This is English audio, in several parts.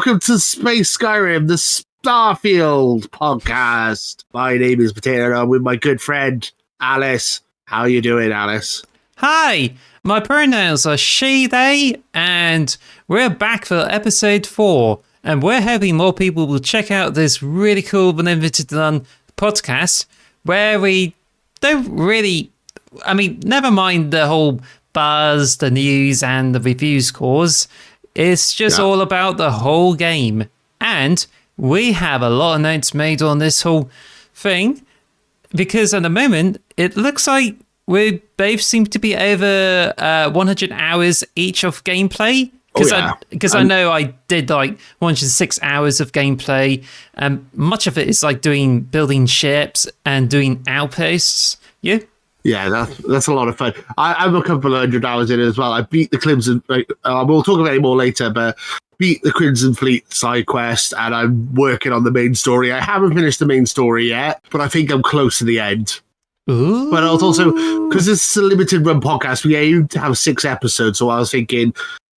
welcome to Space Skyrim, the Starfield podcast. My name is Potato, and I'm with my good friend, Alice. How are you doing, Alice? Hi, my pronouns are she, they, and we're back for episode 4. And we're hoping more people will check out this really cool Unlimited Done podcast where we don't really, never mind the whole buzz, the news, and the review scores. It's just all about the whole game. And we have a lot of notes made on this whole thing because at the moment, it looks like we both seem to be over 100 hours each of gameplay. Because I know I did like 106 hours of gameplay, and much of it is like building ships and doing outposts. Yeah, that's a lot of fun. I'm a couple of 100 hours in it as well. I beat the Crimson. We'll talk about it more later, but beat the Crimson Fleet side quest, and I'm working on the main story. I haven't finished the main story yet, but I think I'm close to the end. Ooh. But also because it's a limited run podcast, we aim to have 6 episodes. So I was thinking.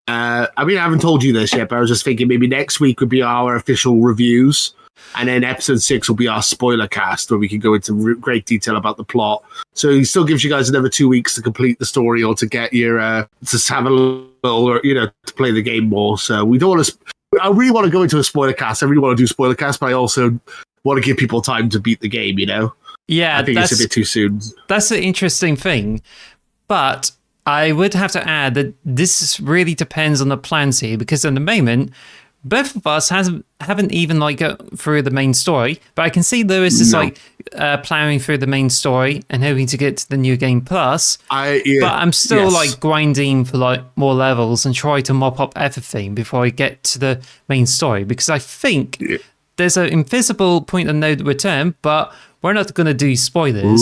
I haven't told you this yet, but I was just thinking maybe next week would be our official reviews, and then episode 6 will be our spoiler cast, where we can go into great detail about the plot. So it still gives you guys another 2 weeks to complete the story or to get your to have a little, to play the game more. So we don't want to. I really want to go into a spoiler cast. I really want to do spoiler cast, but I also want to give people time to beat the game. Yeah, I think it's a bit too soon. That's the interesting thing, but I would have to add that this really depends on the plans here, because at the moment, both of us haven't even got through the main story. But I can see Lewis is plowing through the main story and hoping to get to the New Game Plus. But I'm still grinding for more levels and try to mop up everything before I get to the main story, because I think there's an invisible point of no return, but we're not going to do spoilers.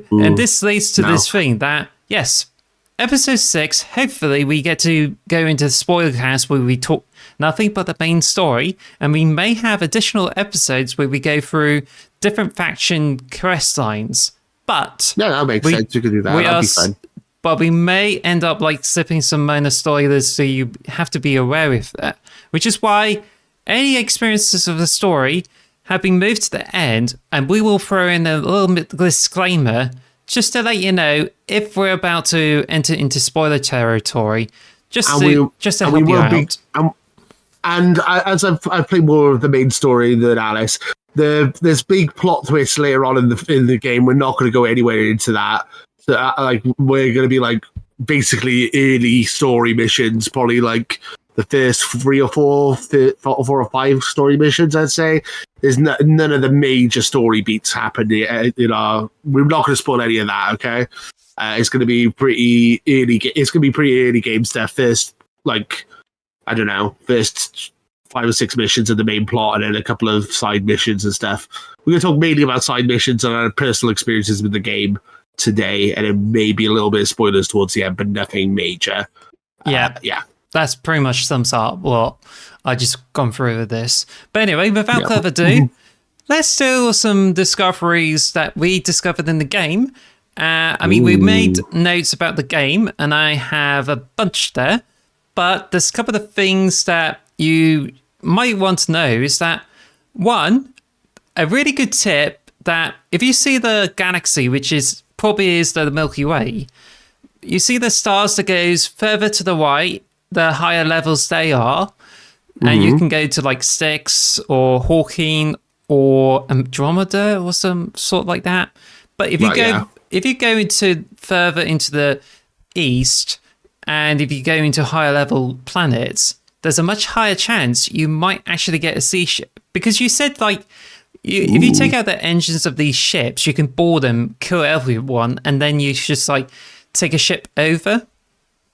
And this leads to this thing that, yes, Episode 6, hopefully we get to go into the spoiler cast where we talk nothing but the main story, and we may have additional episodes where we go through different faction quest lines. But that makes sense. You could do that. That'd be fun. But we may end up slipping some minor spoilers, so you have to be aware of that. Which is why any experiences of the story have been moved to the end, and we will throw in a little bit disclaimer just to let you know if we're about to enter into spoiler territory, just to help you out. And as I've played more of the main story than Alice, there's big plot twists later on in the game. We're not going to go anywhere into that. So, we're going to be basically early story missions, probably the first 3 or 4 or 5 story missions, I'd say. There's none of the major story beats happen. We're not going to spoil any of that, okay? It's going to be pretty early. It's going to be pretty early game stuff. First, first 5 or 6 missions of the main plot, and then a couple of side missions and stuff. We're going to talk mainly about side missions and our personal experiences with the game today, and then maybe a little bit of spoilers towards the end, but nothing major. Yeah. That's pretty much sums up what I just gone through with this. But anyway, without further ado, let's do some discoveries that we discovered in the game. We made notes about the game, and I have a bunch there. But there's a couple of things that you might want to know is that, one, a really good tip that if you see the galaxy, which probably is the Milky Way, you see the stars that goes further to the right, the higher levels they are, and you can go to Styx or Hawking or Andromeda or some sort like that. But if you go into further into the east, and if you go into higher level planets, there's a much higher chance you might actually get a sea ship, because you said if you take out the engines of these ships, you can board them, kill everyone, and then you just take a ship over.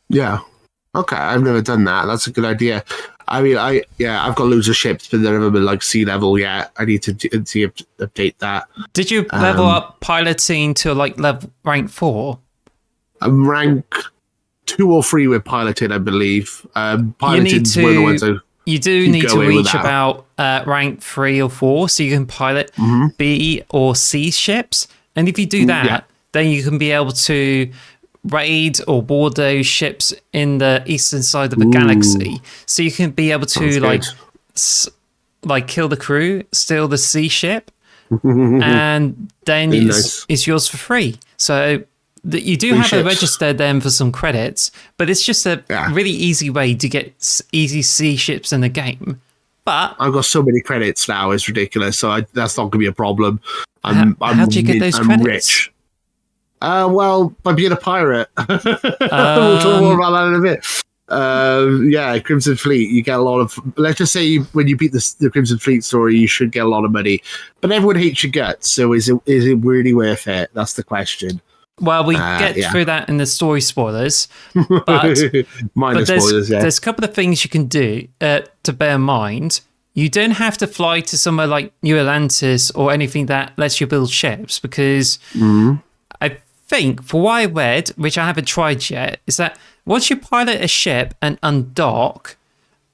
Yeah. Okay, I've never done that. That's a good idea. I've got loads of ships, but they've never been sea level yet. I need to update that. Did you level up piloting to level rank 4? I'm rank 2 or 3 with piloting, I believe. Piloting's one of the ones you do need to reach about rank 3 or 4, so you can pilot B or C ships. And if you do that, then you can be able to raid or board those ships in the eastern side of the galaxy, so you can be able to like kill the crew, steal the sea ship, and then it's yours for free. So you do have to register them for some credits, but it's just a really easy way to get easy sea ships in the game. But I've got so many credits now; it's ridiculous. So that's not going to be a problem. How do you get those credits? I'm rich. Well, by being a pirate. We'll talk more about that in a bit. Crimson Fleet, you get a lot of... Let's just say when you beat the Crimson Fleet story, you should get a lot of money. But everyone hates your guts, so is it really worth it? That's the question. Well, we get through that in the story spoilers. But, Minor spoilers, there's a couple of things you can do to bear in mind. You don't have to fly to somewhere like New Atlantis or anything that lets you build ships, because... I think, for what I read, which I haven't tried yet, is that once you pilot a ship and undock,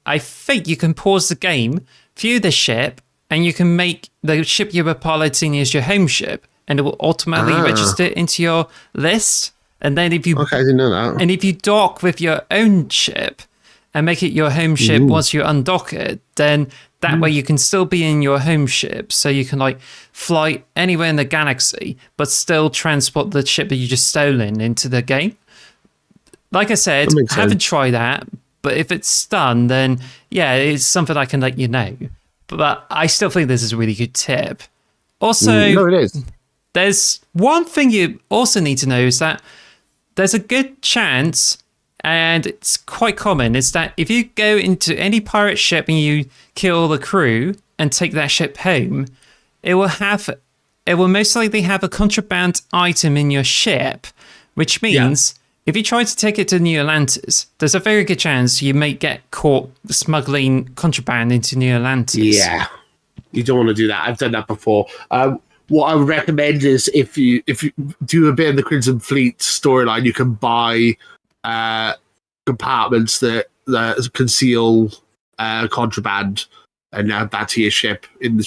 I think you can pause the game, view the ship, and you can make the ship you were piloting as your home ship, and it will automatically register into your list. And then if you I didn't know that. And if you dock with your own ship and make it your home ship once you undock it, then that way you can still be in your home ship, so you can like fly anywhere in the galaxy, but still transport the ship that you just stolen into the game. Like I said, I haven't tried that, but if it's done, then yeah, it's something I can let you know. But I still think this is a really good tip. Also, no, it is. There's one thing you also need to know is that there's a good chance, and it's quite common, is that if you go into any pirate ship and you kill the crew and take that ship home, it will most likely have a contraband item in your ship, which means if you try to take it to New Atlantis, there's a very good chance you may get caught smuggling contraband into New Atlantis. Yeah, you don't want to do that. I've done that before. What I would recommend is if you do a bit of the Crimson Fleet storyline, you can buy compartments that conceal contraband, and add that to your ship in the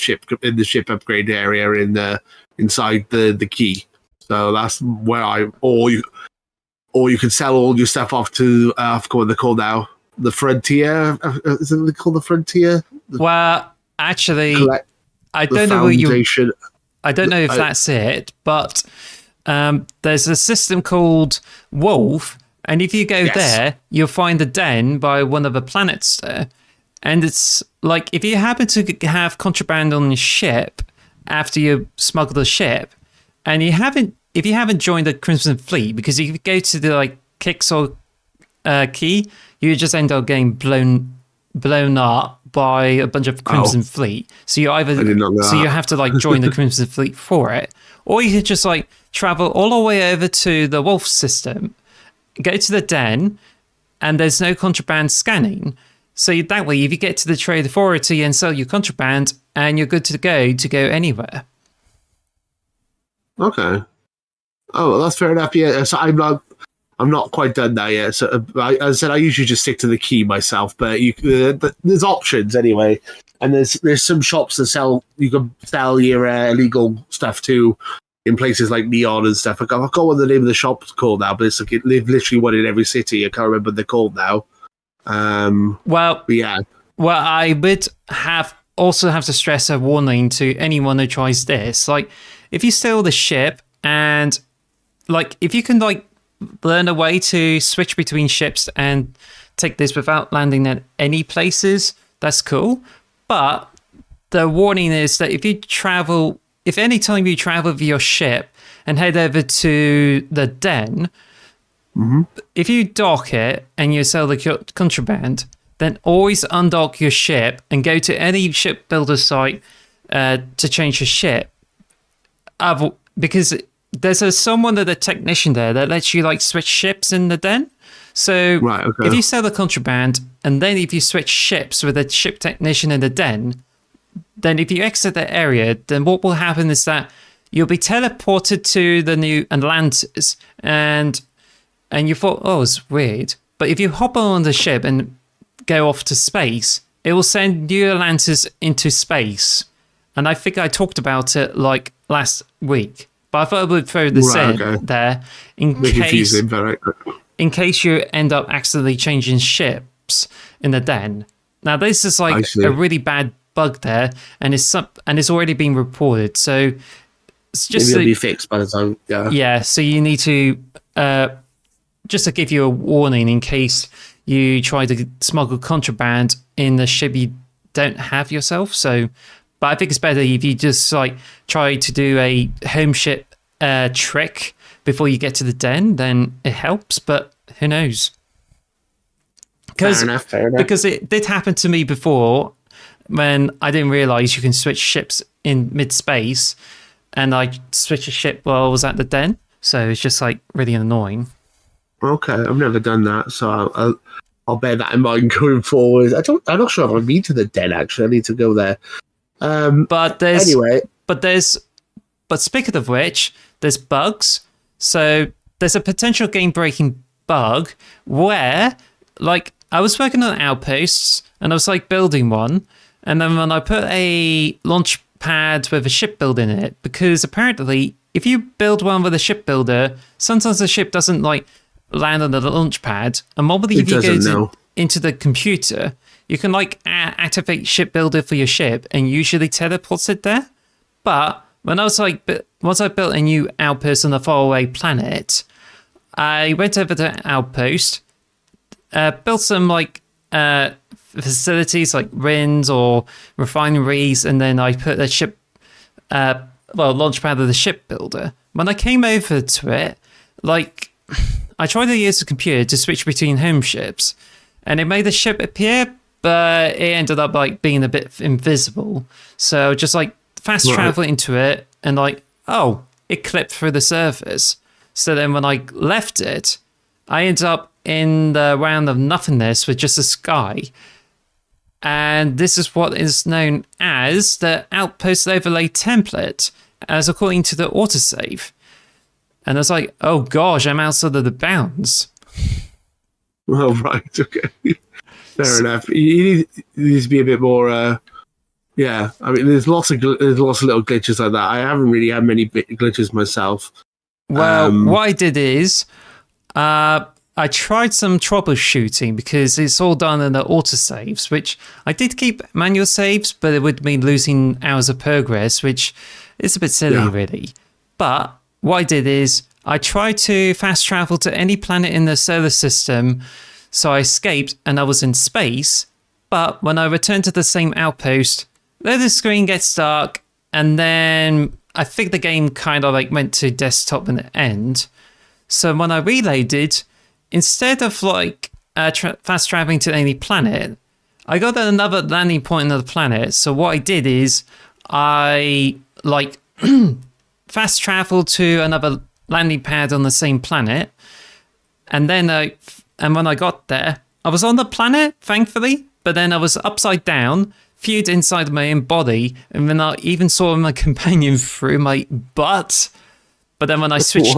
ship upgrade area inside the key. So that's where or you can sell all your stuff off to I forgot what they're called now. The Frontier, is it called the Frontier? Well, actually, I don't know I don't know if that's it, but there's a system called Wolf. And if you go there, you'll find the den by one of the planets there. And it's like, if you happen to have contraband on your ship after you smuggle the ship, and if you haven't joined the Crimson Fleet, because if you go to the like Kixor key, you just end up getting blown up by a bunch of Crimson Fleet. So you you have to like join the Crimson Fleet for it, or you could just like travel all the way over to the Wolf system, go to the den, and there's no contraband scanning. So that way, if you get to the trade authority and sell your contraband, and you're good to go anywhere. Okay. Oh, well, that's fair enough. Yeah, so I'm not quite done there yet. So as I said, I usually just stick to the key myself, but there's options anyway, and there's some shops that you can sell your illegal stuff too. In places like Neon and stuff. I forgot what the name of the shop's called now, but it's like they've literally one in every city. I can't remember what they're called now. Well, I would also have to stress a warning to anyone who tries this. Like, if you steal the ship, and like if you can like learn a way to switch between ships and take this without landing at any places, that's cool. But the warning is that if any time you travel with your ship and head over to the den, if you dock it and you sell the contraband, then always undock your ship and go to any shipbuilder site to change your ship. Because there's someone, a technician there, that lets you like switch ships in the den. So if you sell the contraband and then if you switch ships with a ship technician in the den, then if you exit the area, then what will happen is that you'll be teleported to the New Atlantis, and you thought, oh, it's weird. But if you hop on the ship and go off to space, it will send New Atlantis into space. And I think I talked about it like last week, but I thought I would throw this there in case you end up accidentally changing ships in the den. Now this is like a really bad bug there, and it's already been reported. So it's just maybe it'll be fixed by the time. Yeah. Yeah. So you need to just to give you a warning in case you try to smuggle contraband in the ship you don't have yourself. So, but I think it's better if you just like try to do a home ship trick before you get to the den, then it helps. But who knows? Fair enough. Because it did happen to me before when I didn't realize you can switch ships in mid-space, and I switched a ship while I was at the den. So it's just like really annoying. Okay, I've never done that, so I'll bear that in mind going forward. I'm not sure if I've been to the den actually. I need to go there. But speaking of which, there's bugs. So there's a potential game-breaking bug where, like, I was working on Outposts and I was like building one, and then when I put a Launchpad with a shipbuilder in it, because apparently if you build one with a shipbuilder, sometimes the ship doesn't like land on the Launchpad, and normally if you go into the computer, you can like activate Shipbuilder for your ship and usually teleports it there. But when I was like, once I built a new outpost on a faraway planet, I went over to Outpost, built some like facilities like RINs or refineries, and then I put a ship, Launchpad of the Shipbuilder. When I came over to it, like, I tried to use the computer to switch between home ships, and it made the ship appear, but it ended up like being a bit invisible. So just like fast travel into it, and like, oh, it clipped through the surface. So then when I left it, I ended up in the round of nothingness with just a sky. And this is what is known as the Outpost overlay template, as according to the autosave. And I was like, oh gosh, I'm outside of the bounds. Oh, right, okay. Fair enough. You need to be a bit more, yeah. I mean, there's lots of little glitches like that. I haven't really had many glitches myself. Well, what I did is, I tried some troubleshooting because it's all done in the autosaves, which I did keep manual saves, but it would mean losing hours of progress, which is a bit silly, really. But what I did is I tried to fast travel to any planet in the solar system, so I escaped and I was in space. But when I returned to the same outpost, then the screen gets dark, and then I think the game kind of like went to desktop in the end. So when I reloaded, instead of like fast traveling to any planet, I got another landing point on the planet. So what I did is I like fast traveled to another landing pad on the same planet, and then when I got there, I was on the planet, thankfully, but then I was upside down, viewed inside my own body, and then I even saw my companion through my butt. But then when I switched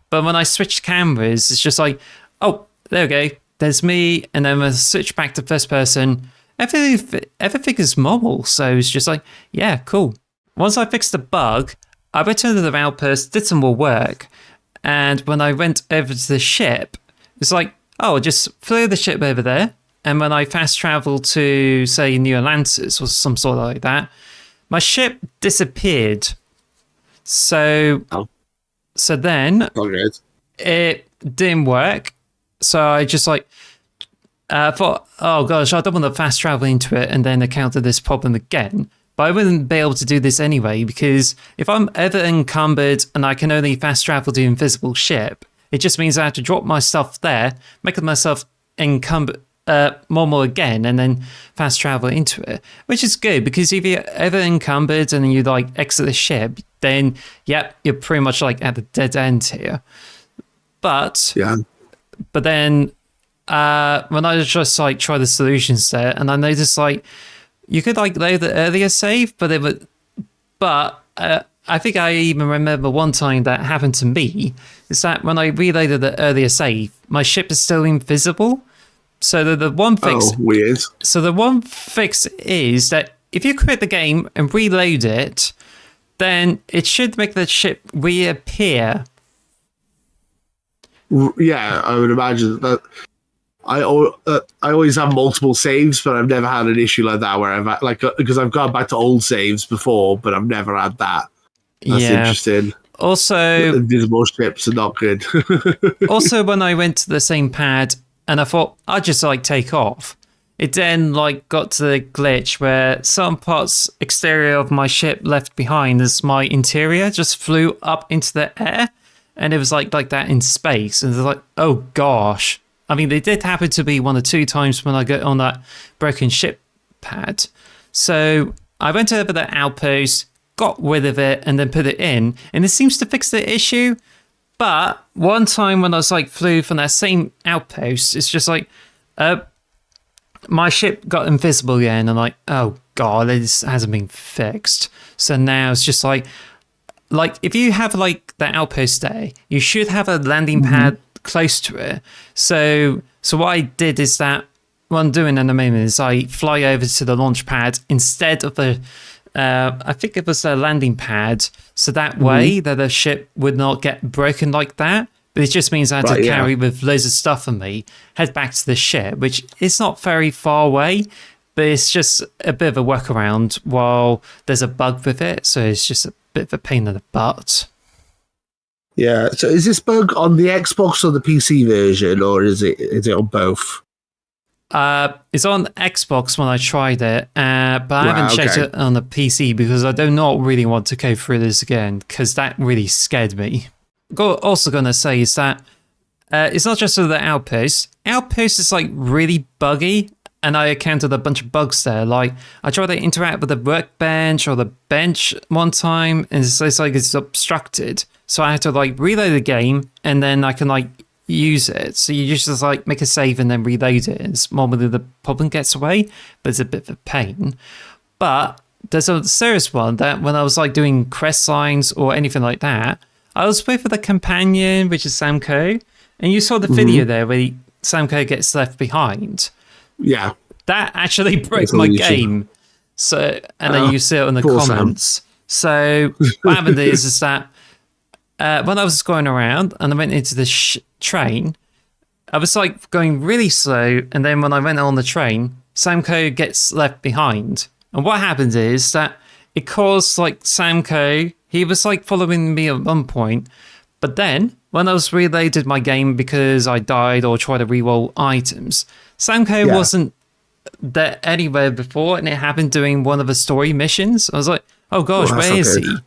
but when I switched cameras, it's just like, oh, there we go, there's me, and then when I switch back to first person, everything is normal. So it's just like, yeah, cool. Once I fixed the bug, I returned to the outpost, did some more work, and when I went over to the ship, it's like, oh, just flew the ship over there, and when I fast traveled to, say, New Atlantis or some sort of like that, my ship disappeared. So then it didn't work. So I just like thought, oh gosh, I don't want to fast travel into it and then encounter this problem again. But I wouldn't be able to do this anyway, because if I'm ever encumbered and I can only fast travel to invisible ship, it just means I have to drop my stuff there, make myself encumbered normal again, and then fast travel into it, which is good, because if you're ever encumbered and you like exit the ship, then you're pretty much like at the dead end here. But then when I just like try the solutions there, and I noticed like you could like load the earlier save, but I think I even remember one time that happened to me, is that when I reloaded the earlier save, my ship is still invisible. So the one fix, weird. So the one fix is that if you quit the game and reload it, then it should make the ship reappear. Yeah, I would imagine that. I always have multiple saves, but I've never had an issue like that where I've like because I've gone back to old saves before, but I've never had that. That's interesting. Also, invisible ships are not good. also, when I went to the same pad and I thought I'd just like take off, it then like got to the glitch where some parts exterior of my ship left behind as my interior just flew up into the air, and it was like that in space, and it's like, oh gosh. I mean, they did happen to be 1 or 2 times when I got on that broken ship pad. So I went over the outpost, got rid of it, and then put it in, and it seems to fix the issue. But one time when I was like flew from that same outpost, it's just like my ship got invisible again, and I'm like, oh god, this hasn't been fixed. So now it's just like if you have like the outpost there, you should have a landing pad close to it. So what I did is that what I'm doing in the moment is I fly over to the launch pad instead of the I think it was a landing pad, so that way that the ship would not get broken like that. But it just means I had to carry with loads of stuff on me, head back to the ship, which is not very far away, but it's just a bit of a workaround while there's a bug with it, so it's just a bit of a pain in the butt. Yeah, so is this bug on the Xbox or the PC version, or is it on both? It's on Xbox when I tried it, but I haven't checked it on the PC because I do not really want to go through this again, because that really scared me. Also going to say is that it's not just for the Outpost. Outpost is like really buggy, and I encountered a bunch of bugs there. Like I tried to interact with the workbench or the bench one time, and it's like it's obstructed. So I had to like reload the game, and then I can like use it. So you just like make a save and then reload it. It's normally the problem gets away, but it's a bit of a pain. But there's a serious one that when I was like doing questlines or anything like that, I was with the companion, which is Samko, and you saw the video there where Samko gets left behind. Yeah. That actually broke my game. So, and then you see it in the comments. Sam. So what happened is that when I was going around and I went into the train, I was like going really slow, and then when I went on the train, Samko gets left behind. And what happens is that it caused like Samko, he was like following me at one point, but then when I was reloaded my game because I died or tried to reroll items, Samko wasn't there anywhere before, and it happened during one of the story missions. I was like, oh gosh, where is he?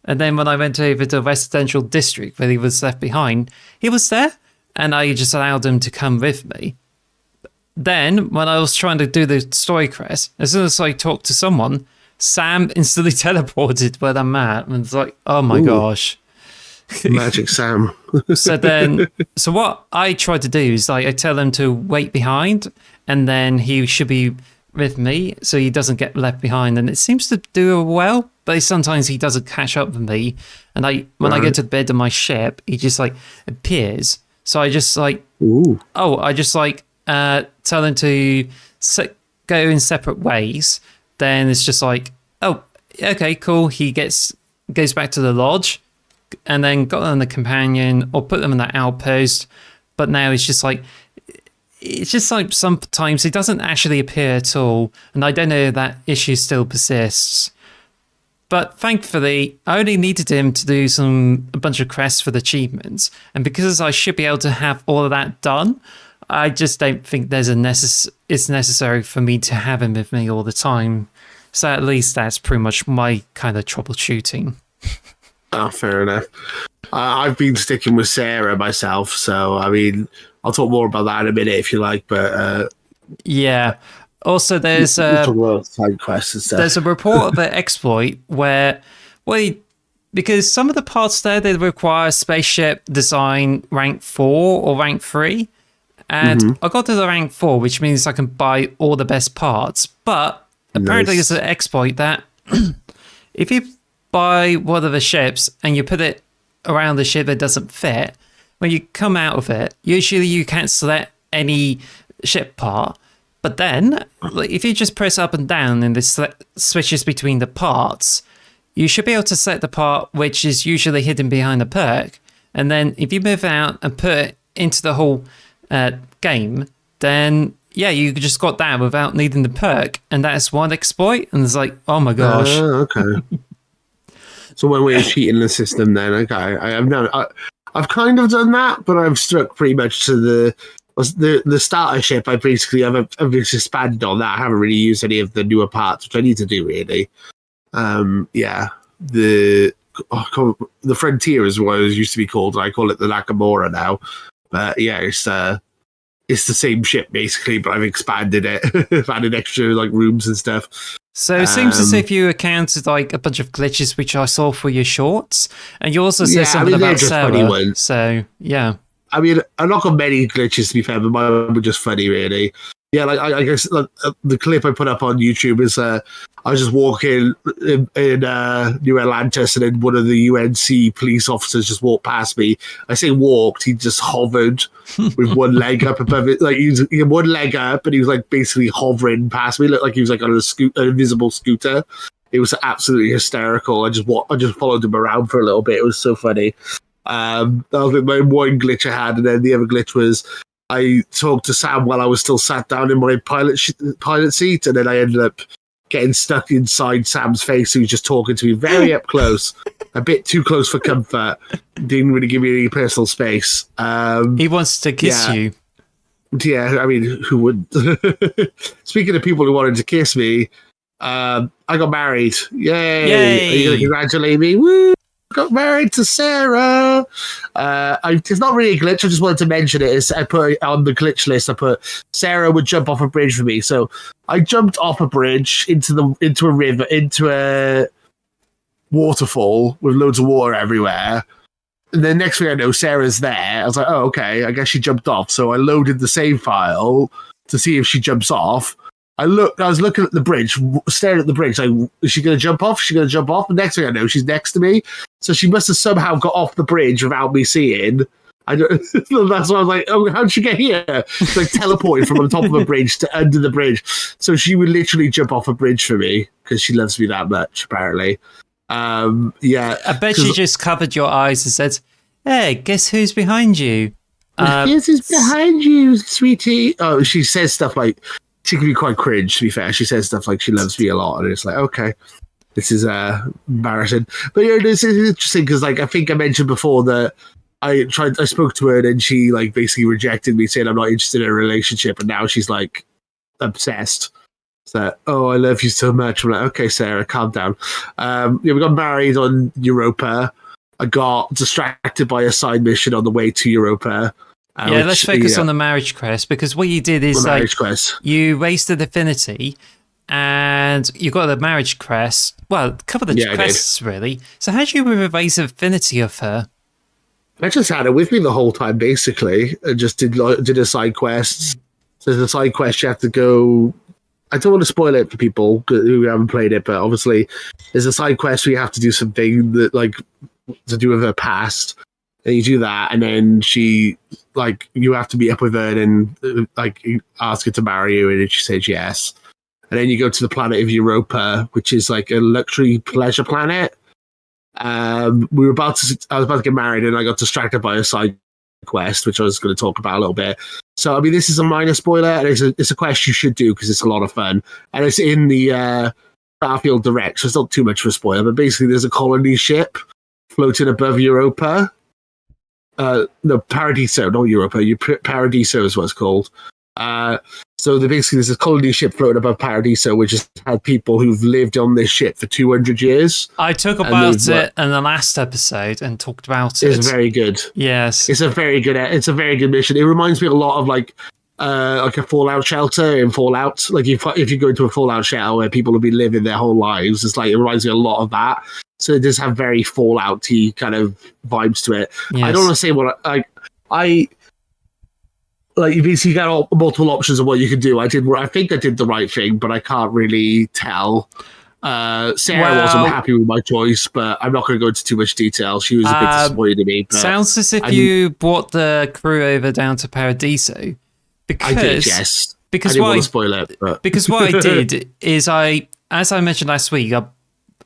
And then when I went over to the residential district where he was left behind, he was there, and I just allowed him to come with me. Then, when I was trying to do the story quest, as soon as I talked to someone, Sam instantly teleported where I'm at, and it's like, oh my gosh. Magic Sam. So what I try to do is like I tell him to wait behind, and then he should be with me so he doesn't get left behind, and it seems to do well, but sometimes he doesn't catch up with me, and when I get to the bed of my ship, he just like appears. So I just like tell him to go in separate ways. Then it's just like, oh, okay, cool. He goes back to the lodge, and then got on the companion or put them in that outpost. But now it's just like sometimes he doesn't actually appear at all, and I don't know if that issue still persists. But thankfully, I only needed him to do a bunch of quests for the achievements, and because I should be able to have all of that done, I just don't think it's necessary for me to have him with me all the time. So at least that's pretty much my kind of troubleshooting. Oh, fair enough. I've been sticking with Sarah myself, so I mean, I'll talk more about that in a minute if you like. But yeah. Also, there's a report of an exploit where, because some of the parts there, they require spaceship design rank 4 or rank 3. And I got to the rank 4, which means I can buy all the best parts. But apparently there's an exploit that if you buy one of the ships and you put it around the ship that doesn't fit, when you come out of it, usually you can't select any ship part. But then, if you just press up and down and this switches between the parts, you should be able to select the part which is usually hidden behind a perk. And then if you move out and put it into the whole game, then yeah, you just got that without needing the perk, and that's one exploit. And it's like, oh my gosh. Okay. So when we're cheating the system, then okay, I've kind of done that, but I've stuck pretty much to the starter ship. I've just expanded on that. I haven't really used any of the newer parts, which I need to do really. The Frontier is what it used to be called. I call it the Nakamura now. But yeah, it's the same ship basically, but I've expanded it. I've added extra like rooms and stuff. So it seems as if you encountered like a bunch of glitches, which I saw for your shorts, and you also said something about Sarah. So yeah, I mean, I'm not got many glitches to be fair, but mine were just funny, really. Yeah, like I guess the clip I put up on YouTube is I was just walking in New Atlantis, and then one of the UNC police officers just walked past me. I say walked; he just hovered with one leg up above it, like he had one leg up, and he was like basically hovering past me. Looked like he was like on an invisible scooter. It was absolutely hysterical. I just followed him around for a little bit. It was so funny. That was like my one glitch I had, and then the other glitch was I talked to Sam while I was still sat down in my pilot seat, and then I ended up getting stuck inside Sam's face, who was just talking to me very up close, a bit too close for comfort. Didn't really give me any personal space. He wants to kiss you. Yeah, I mean, who wouldn't? Speaking of people who wanted to kiss me, I got married. Yay! Are you going to congratulate me? Woo! Got married to Sarah. It's not really a glitch. I just wanted to mention it. I put it on the glitch list. I put Sarah would jump off a bridge for me. So I jumped off a bridge into a river, into a waterfall with loads of water everywhere. And then next thing I know, Sarah's there. I was like, oh, okay. I guess she jumped off. So I loaded the save file to see if she jumps off. I was looking at the bridge, staring at the bridge. Like, is she going to jump off? Is she going to jump off? And next thing I know, she's next to me. So she must have somehow got off the bridge without me seeing. That's why I was like, oh, how'd she get here? It's like teleporting from on top of a bridge to under the bridge. So she would literally jump off a bridge for me because she loves me that much, apparently. Yeah. I bet she just covered your eyes and said, hey, guess who's behind you? Guess who's behind you, sweetie? Oh, she says stuff like, she can be quite cringe, to be fair. She says stuff like she loves me a lot, and it's like, okay, this is embarrassing. But yeah, this is interesting because, like, I think I mentioned before that I spoke to her, and then she like basically rejected me, saying I'm not interested in a relationship, and now she's like obsessed. So, oh, I love you so much. I'm like, okay, Sarah, calm down. We got married on Europa. I got distracted by a side mission on the way to Europa. Let's focus on the marriage quest, because what you did is like you wasted affinity and you got the marriage quest. Well, cover the quests really. So how did you erase affinity of her? I just had her with me the whole time, basically. I just did a side quests. So the side quest you have to go. I don't want to spoil it for people who haven't played it, but obviously there's a side quest where you have to do something that like to do with her past. And you do that, and then you have to meet up with her and ask her to marry you, and then she says yes. And then you go to the planet of Europa, which is like a luxury pleasure planet. I was about to get married, and I got distracted by a side quest, which I was going to talk about a little bit. So, I mean, this is a minor spoiler, and it's a quest you should do because it's a lot of fun, and it's in the Starfield Direct, so it's not too much of a spoiler. But basically, there's a colony ship floating above Europa. No, Paradiso, not Europa. Paradiso is what it's called. So basically, there's a colony ship floating above Paradiso, which has had people who've lived on this ship for 200 years. I talked about it in the last episode and talked about it. It's very good. Yes, it's a very good mission. It reminds me a lot of like a Fallout shelter in Fallout. Like if you go into a Fallout shelter where people have been living their whole lives, it reminds me a lot of that. So it does have very Fallout-y kind of vibes to it. Yes. I don't want to say what I like. You basically got multiple options of what you can do. I think I did the right thing, but I can't really tell. Sarah wasn't happy with my choice, but I'm not going to go into too much detail. She was a bit disappointed in me. Sounds as if you brought the crew over down to Paradiso. Because, I did, yes. Because I didn't want to spoil it. But. Because what I did is as I mentioned last week, I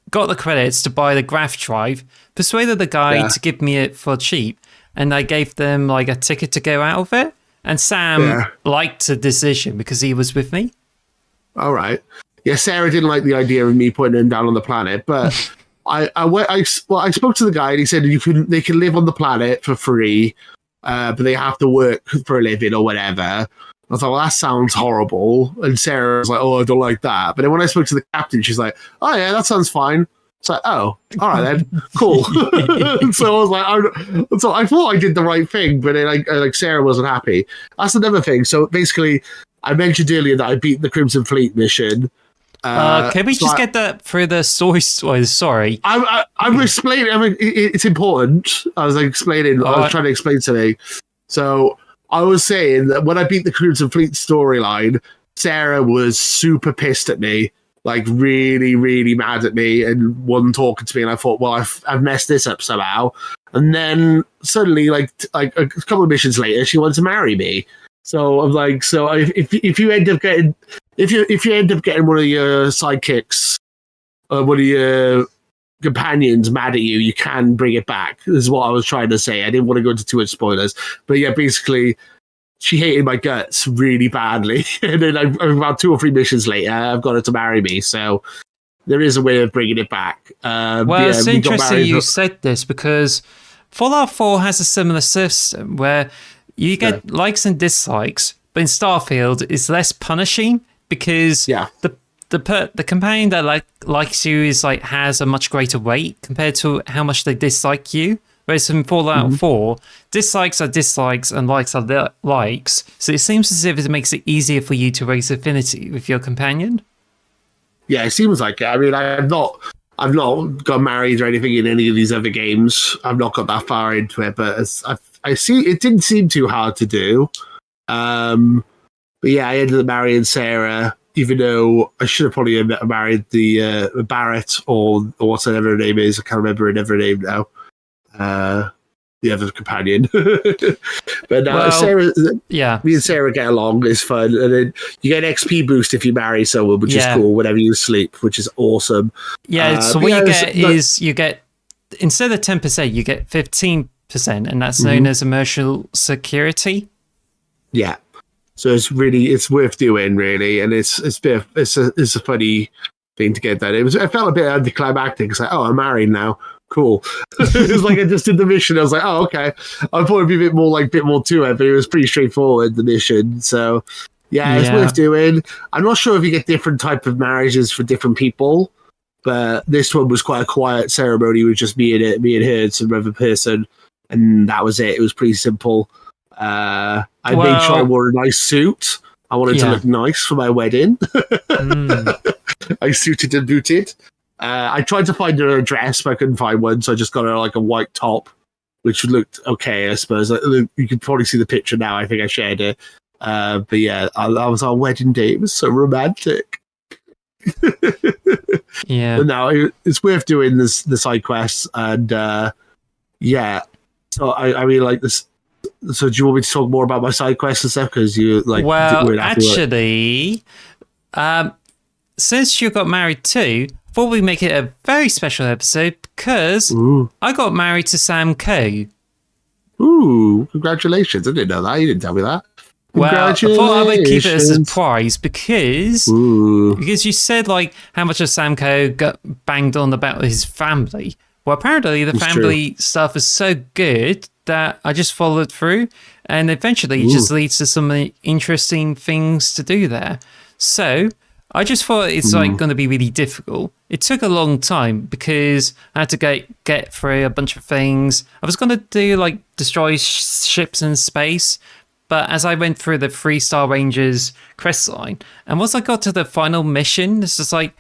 got the credits to buy the graph drive, persuaded the guy to give me it for cheap, and I gave them like a ticket to go out of it. And Sam liked the decision because he was with me. All right. Yeah, Sarah didn't like the idea of me putting him down on the planet, but I spoke to the guy and he said they can live on the planet for free, but they have to work for a living or whatever. I thought, well, that sounds horrible. And Sarah was like, oh, I don't like that. But then when I spoke to the captain, she's like, oh, yeah, that sounds fine. It's like, oh, all right then, cool. So I was like, so I thought I did the right thing, but then Sarah wasn't happy. That's another thing. So basically, I mentioned earlier that I beat the Crimson Fleet mission. Can we just get that through the story? Sorry. I'm explaining. I mean, it's important. I was explaining. I was trying to explain something. So I was saying that when I beat the Crimson Fleet storyline, Sarah was super pissed at me, like really, really mad at me, and wasn't talking to me. And I thought, well, I've messed this up somehow. And then suddenly, like a couple of missions later, she wanted to marry me. So I'm like, so if you end up getting if you end up getting one of your sidekicks, one of your companions mad at you, you can bring it back. This is what I was trying to say. I didn't want to go into too much spoilers, but yeah, basically, she hated my guts really badly, and then about 2 or 3 missions later, I've got her to marry me. So there is a way of bringing it back. Well, it's interesting you said this because Fallout 4 has a similar system where you get likes and dislikes, but in Starfield, it's less punishing because the companion that likes you is has a much greater weight compared to how much they dislike you. Whereas in Fallout 4, dislikes are dislikes and likes are likes. So it seems as if it makes it easier for you to raise affinity with your companion. Yeah, it seems like it. I mean, I've not got married or anything in any of these other games. I've not got that far into it, but I see it didn't seem too hard to do. But yeah, I ended up marrying Sarah, even though I should have probably married the Barrett or whatever her name is. I can't remember her name now. The other companion. But now Sarah, me and Sarah get along. It's fun, and then you get an XP boost if you marry someone, which is cool whenever you sleep, which is awesome. Yeah. So what you get is you get, instead of 10%, you get 15%, and that's known as emotional security. Yeah. So it's worth doing, really, and it's a funny thing to get that. I felt a bit anticlimactic. It's like, oh, I'm married now. Cool. It was like I just did the mission. I was like, oh, okay. I thought it'd be a bit more to it, but it was pretty straightforward, the mission. So it's worth doing. I'm not sure if you get different type of marriages for different people, but this one was quite a quiet ceremony with just me and her and some other person, and that was it. It was pretty simple. I made sure I wore a nice suit. I wanted to look nice for my wedding. I suited and booted. I tried to find her a dress, but I couldn't find one, so I just got her a white top, which looked okay, I suppose. You can probably see the picture now. I think I shared it. But yeah, that was our wedding day. It was so romantic. Yeah. But no, it's worth doing the side quests, and So I mean, like this. So do you want me to talk more about my side quests and stuff? Because you actually, since you got married too, I thought we'd make it a very special episode because I got married to Sam Coe. Ooh, congratulations. I didn't know that. You didn't tell me that. Well, I thought I would keep it a surprise because you said how much of Sam Coe got banged on about his family. Well, apparently the family stuff is so good that I just followed through, and eventually it just leads to some interesting things to do there. So I just thought it's going to be really difficult. It took a long time because I had to get through a bunch of things. I was going to do destroy ships in space, but as I went through the 3-star Rangers quest line, and once I got to the final mission, it's just and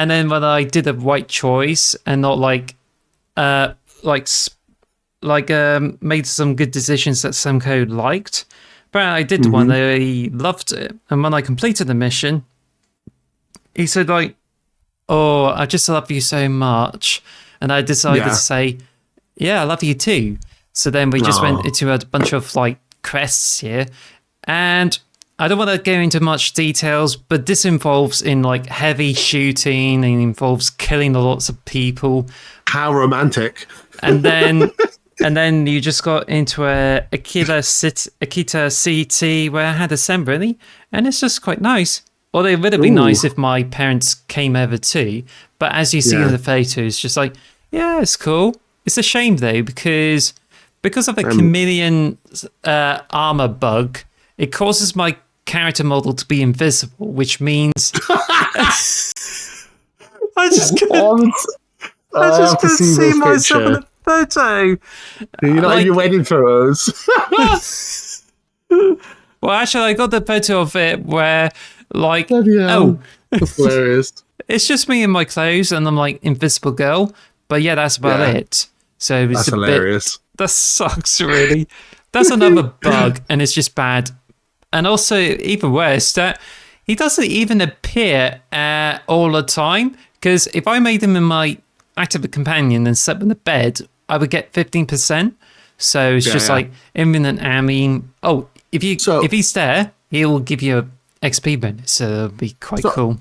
then when I did the right choice and not made some good decisions that Sam Coe liked. But I did one that he loved it. And when I completed the mission, he said oh, I just love you so much. And I decided to say, yeah, I love you too. So then we just went into a bunch of quests here. And I don't want to go into much details, but this involves heavy shooting and involves killing lots of people. How romantic. And then And then you just got into a Akita city where I had a ceremony, and it's just quite nice. Although it would have been nice if my parents came over too. But as you see in the photos, just like, yeah, it's cool. It's a shame though, because of a chameleon armor bug, it causes my character model to be invisible, which means I just couldn't see myself in the photo. You're not in your wedding photos. Well, actually, I got the photo of it where, like, that's hilarious. It's just me in my clothes and I'm like invisible girl. But yeah, that's about it. So it's that's hilarious. That sucks, really. That's another bug, and it's just bad. And also, even worse, that he doesn't even appear all the time. Because if I made him in my active companion and slept in the bed, I would get 15%. So it's just like imminent aiming. Oh, if he's there, he'll give you a XP bonus. So it'll be quite cool.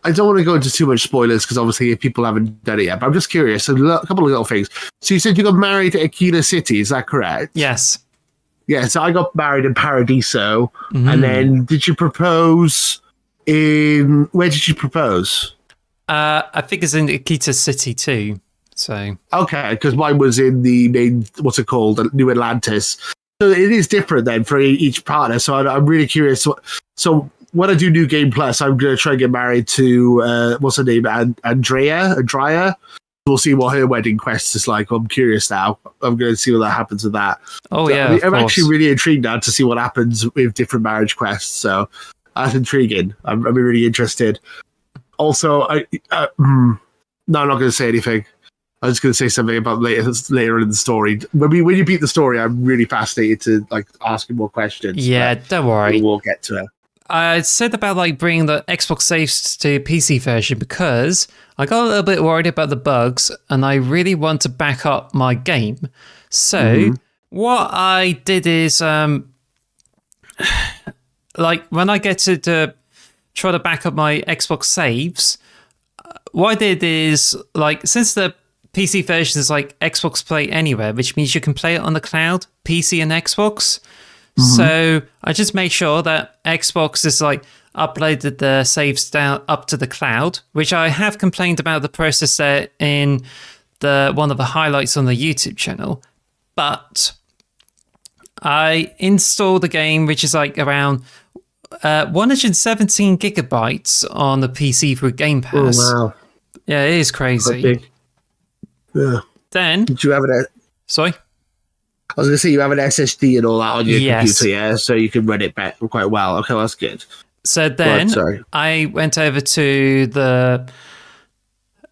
I don't want to go into too much spoilers because obviously if people haven't done it yet, but I'm just curious. A couple of little things. So you said you got married at Aquila City, is that correct? Yes. Yeah, so I got married in Paradiso. And then did you propose where did you propose? I think it's in Akita City too. So okay, because mine was in the main, what's it called, New Atlantis. So it is different then for each partner. So I'm really curious. So when I do New Game Plus, I'm going to try and get married to, what's her name, Andrea. We'll see what her wedding quest is like. I'm curious now. I'm going to see what happens with that. Oh, so, yeah. I'm actually really intrigued now to see what happens with different marriage quests. So that's intriguing. I'm really interested. Also, no, I'm not going to say anything. I was going to say something about later in the story. When you beat the story, I'm really fascinated to like ask you more questions. Yeah, don't worry. We'll get to it. I said about like bringing the Xbox saves to PC version because I got a little bit worried about the bugs and I really want to back up my game. So what I did is like when I get to try to back up my Xbox saves, what I did is like since the PC version is like Xbox Play Anywhere, which means you can play it on the cloud, PC and Xbox. So I just made sure that Xbox is like uploaded the saves down up to the cloud, which I have complained about the process there in one of the highlights on the YouTube channel. But I installed the game, which is like around 117 gigabytes on the PC through Game Pass. Oh, wow. Yeah, it is crazy. Yeah. Then, did you have it? Sorry? I was going to say you have an SSD and all that on your computer, yeah? So you can run it back quite well. Okay, well, that's good. So then I went over to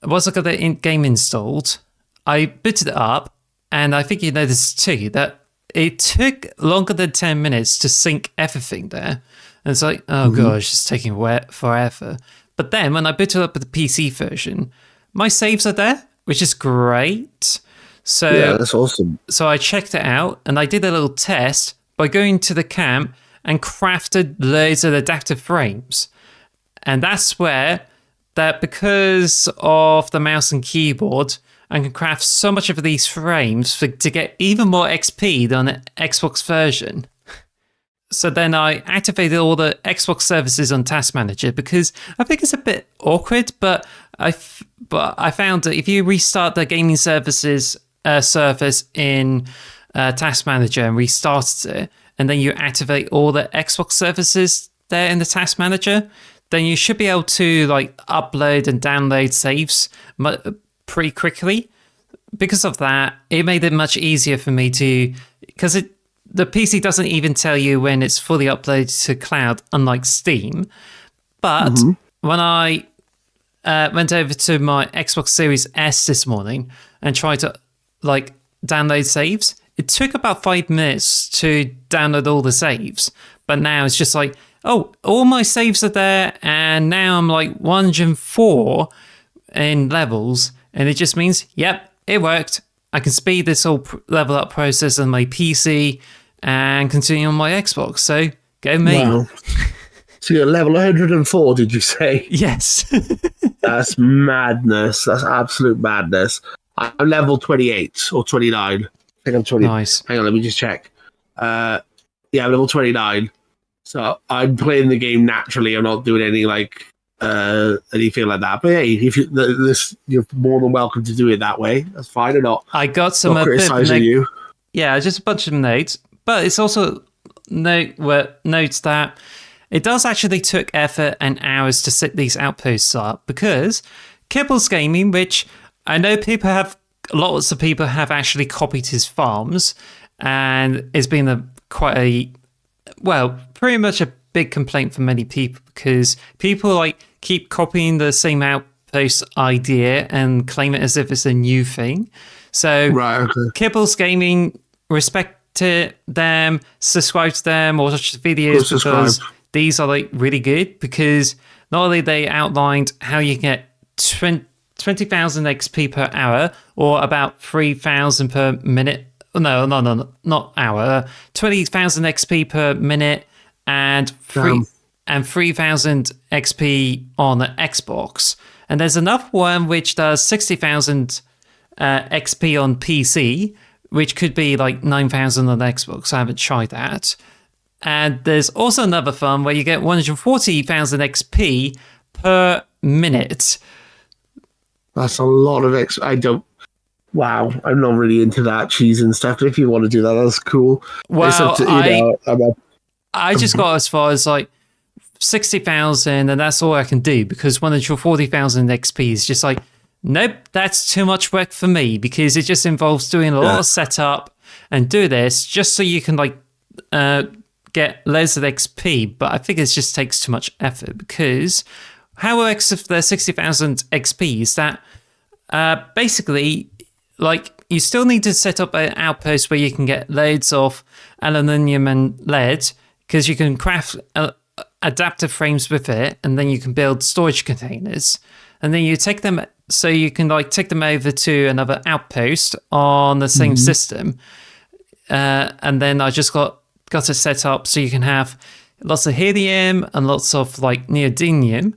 once I got the game installed, I booted it up, and I think you noticed too that it took longer than 10 minutes to sync everything there. And it's like, oh gosh, it's taking forever. But then when I booted up with the PC version, my saves are there, which is great. So yeah, that's awesome. So I checked it out and I did a little test by going to the camp and crafted loads of adaptive frames. And that's where that because of the mouse and keyboard, I can craft so much of these frames to get even more XP than the Xbox version. So then I activated all the Xbox services on Task Manager because I think it's a bit awkward, but I found that if you restart the gaming services service in Task Manager and restarted it, and then you activate all the Xbox services there in the Task Manager, then you should be able to like upload and download saves pretty quickly. Because of that, it made it much easier for me because the PC doesn't even tell you when it's fully uploaded to cloud, unlike Steam. But when I went over to my Xbox Series S this morning and tried to like download saves, it took about 5 minutes to download all the saves. But now it's just like, oh, all my saves are there, and now I'm like 104 in levels, and it just means, yep, it worked. I can speed this whole level up process on my PC and continue on my Xbox. So go me. Wow. So you're level 104, did you say? Yes. That's madness. That's absolute madness. I'm level 28 or 29. think I'm 20. Nice. Hang on, let me just check. Yeah, I'm level 29. So I'm playing the game naturally. I'm not doing any like anything like that. But hey, if you're more than welcome to do it that way. That's fine. Or not. I got some Not criticizing you. Yeah, just a bunch of notes. But it's also notes that it does actually took effort and hours to set these outposts up, because Kibbles Gaming, which I know lots of people have actually copied his farms, and it's been pretty much a big complaint for many people, because people like keep copying the same outpost idea and claim it as if it's a new thing. So Kibbles Gaming, respect to them, subscribe to them, or watch the videos, because these are like really good, because not only they outlined how you can get 20,000 XP per hour, or about 3,000 per minute. No, not hour. 20,000 XP per minute, and 3,000 XP on Xbox. And there's another one which does 60,000 XP on PC, which could be like 9,000 on Xbox. I haven't tried that. And there's also another farm where you get 140,000 XP per minute. That's a lot of XP. Wow, I'm not really into that cheese and stuff. But if you want to do that, that's cool. Well, I just got as far as like 60,000, and that's all I can do, because 140,000 XP is just like, nope, that's too much work for me, because it just involves doing a lot of setup and do this just so you can like get loads of XP. But I think it just takes too much effort, because how it works if there's 60,000 XP is that basically, like, you still need to set up an outpost where you can get loads of aluminium and lead, because you can craft adaptive frames with it, and then you can build storage containers, and then you take them, so you can like take them over to another outpost on the same system, and then I just got it set up so you can have lots of helium and lots of like neodymium.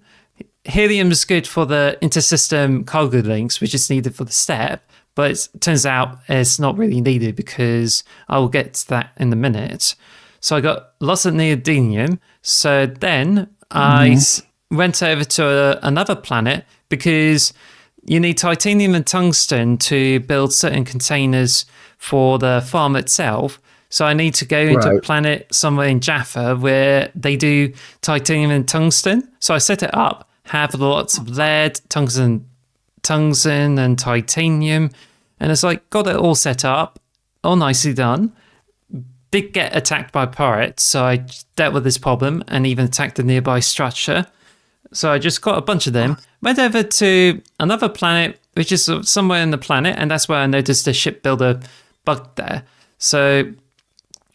Helium is good for the intersystem cargo links, which is needed for the step, but it turns out it's not really needed, because I will get to that in a minute. So I got lots of neodymium. So then I went over to another planet, because you need titanium and tungsten to build certain containers for the farm itself. So I need to go into a planet somewhere in Jaffa where they do titanium and tungsten. So I set it up, have lots of lead, tungsten and titanium. And it's like, got it all set up, all nicely done. Did get attacked by pirates, so I dealt with this problem and even attacked the nearby structure. So I just got a bunch of them, went over to another planet, which is somewhere in the planet, and that's where I noticed the shipbuilder bug there. So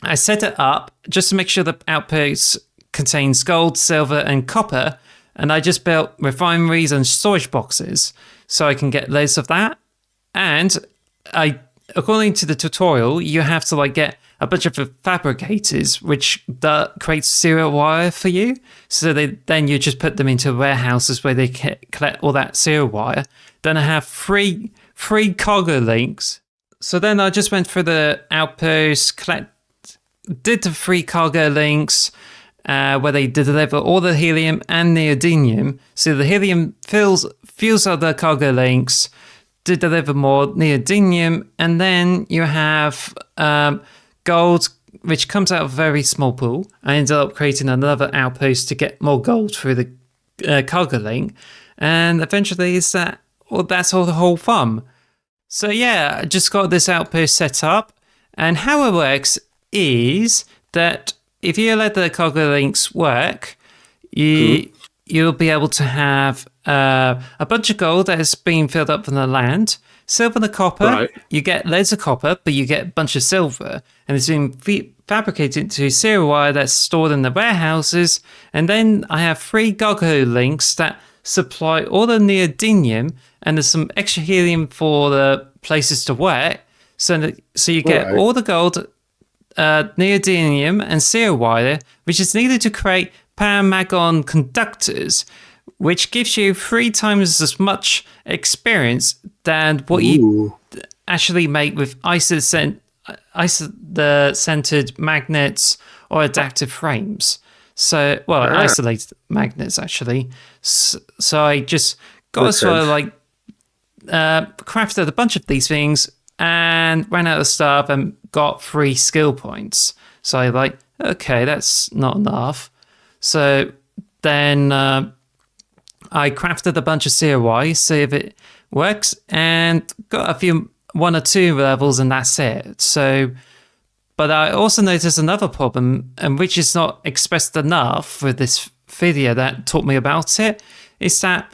I set it up just to make sure the outpost contains gold, silver, and copper, and I just built refineries and storage boxes so I can get loads of that. And according to the tutorial, you have to like get a bunch of fabricators, which creates serial wire for you. So then you just put them into warehouses where they collect all that serial wire. Then I have free cargo links. So then I just went through the outpost, did the free cargo links, where they deliver all the helium and neodymium. So the helium fuels other cargo links, to deliver more neodymium, and then you have gold, which comes out of a very small pool. I ended up creating another outpost to get more gold through the cargo link, and eventually that's all the whole farm. So yeah, I just got this outpost set up, and how it works is that if you let the cargo links work, you'll be able to have a bunch of gold that is being filled up from the land, silver and copper. You get loads of copper, but you get a bunch of silver, and it's being fabricated into serial wire that's stored in the warehouses. And then I have 3 cargo links that supply all the neodymium, and there's some extra helium for the places to work. So you get all the gold, neodymium, and serial wire, which is needed to create paramagon conductors, which gives you 3 times as much experience than what you actually make with the centered magnets or adaptive frames. So, well, isolated magnets actually. So I just got as far like crafted a bunch of these things and ran out of stuff and got 3 skill points. So I like, okay, that's not enough. So then I crafted a bunch of COI, see if it works, and got 1 or 2 levels, and that's it. So, but I also noticed another problem, and which is not expressed enough with this video that taught me about it, is that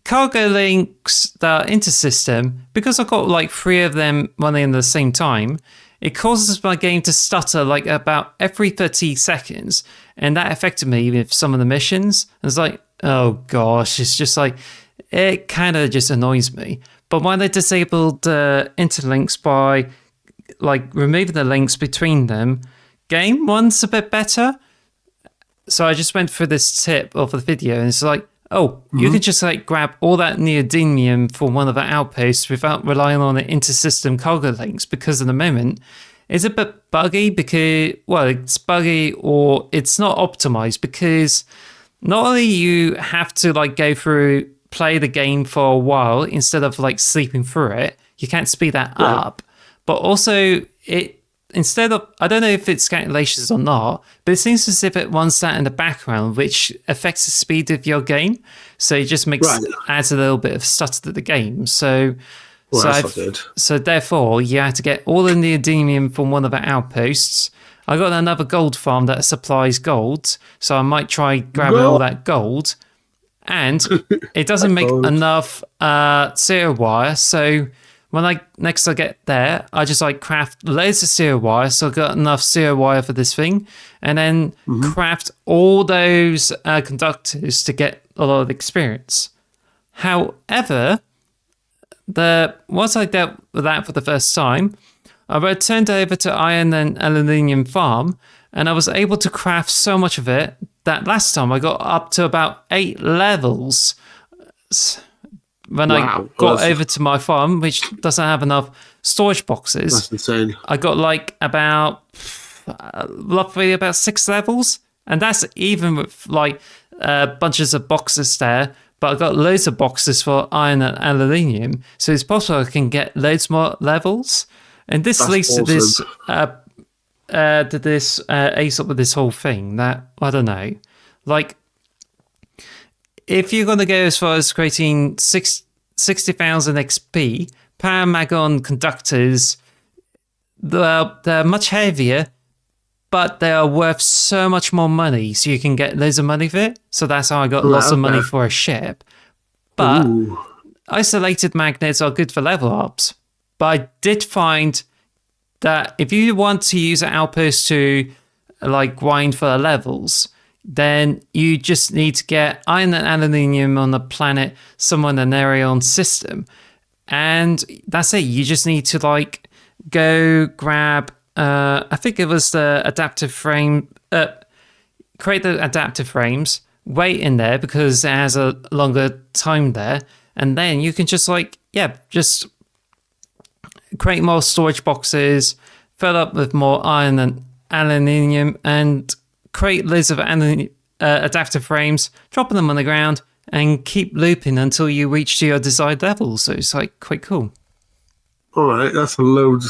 cargo links that are intersystem, because I've got like 3 of them running at the same time, it causes my game to stutter like about every 30 seconds. And that affected me with some of the missions. It's like, oh gosh, it's just like, it kind of just annoys me. But when I disabled interlinks by like removing the links between them, game runs a bit better. So I just went through this tip of the video, and it's like, oh, you can just like grab all that neodymium from one of the outposts without relying on the intersystem cargo links, because at the moment it's a bit buggy because, well, it's buggy or it's not optimized, because not only you have to like go through, play the game for a while instead of like sleeping through it, you can't speed that up, but also it, instead of, I don't know if it's calculations or not, but it seems as if it runs that in the background, which affects the speed of your game. So it just makes adds a little bit of stutter to the game. So, that's not good. So therefore, you have to get all the neodymium from one of the outposts. I got another gold farm that supplies gold, so I might try grabbing all that gold. And it doesn't make enough zero wire, so when I get there, I just like craft loads of zero wire, so I got enough zero wire for this thing, and then craft all those conductors to get a lot of experience. However, once I dealt with that for the first time, I returned over to iron and aluminium farm, and I was able to craft so much of it that last time I got up to about 8 levels. When I got over to my farm, which doesn't have enough storage boxes. That's insane. I got like about roughly about 6 levels, and that's even with like bunches of boxes there. But I got loads of boxes for iron and aluminium, so it's possible I can get loads more levels. And this leads to this ace up with this whole thing that I don't know, like. If you're going to go as far as creating 60,000 XP, Paramagon conductors, they're much heavier, but they are worth so much more money, so you can get loads of money for it. So that's how I got lots of money for a ship. But isolated magnets are good for level ups. But I did find that if you want to use an outpost to like grind for levels, then you just need to get iron and aluminium on the planet somewhere in the Nerion system. And that's it. You just need to like go grab, I think it was the adaptive frame, create the adaptive frames, wait in there because it has a longer time there. And then you can just like, just create more storage boxes, fill up with more iron and aluminium, and create loads of adaptive frames, dropping them on the ground, and keep looping until you reach your desired level. So it's like quite cool. All right, that's a load.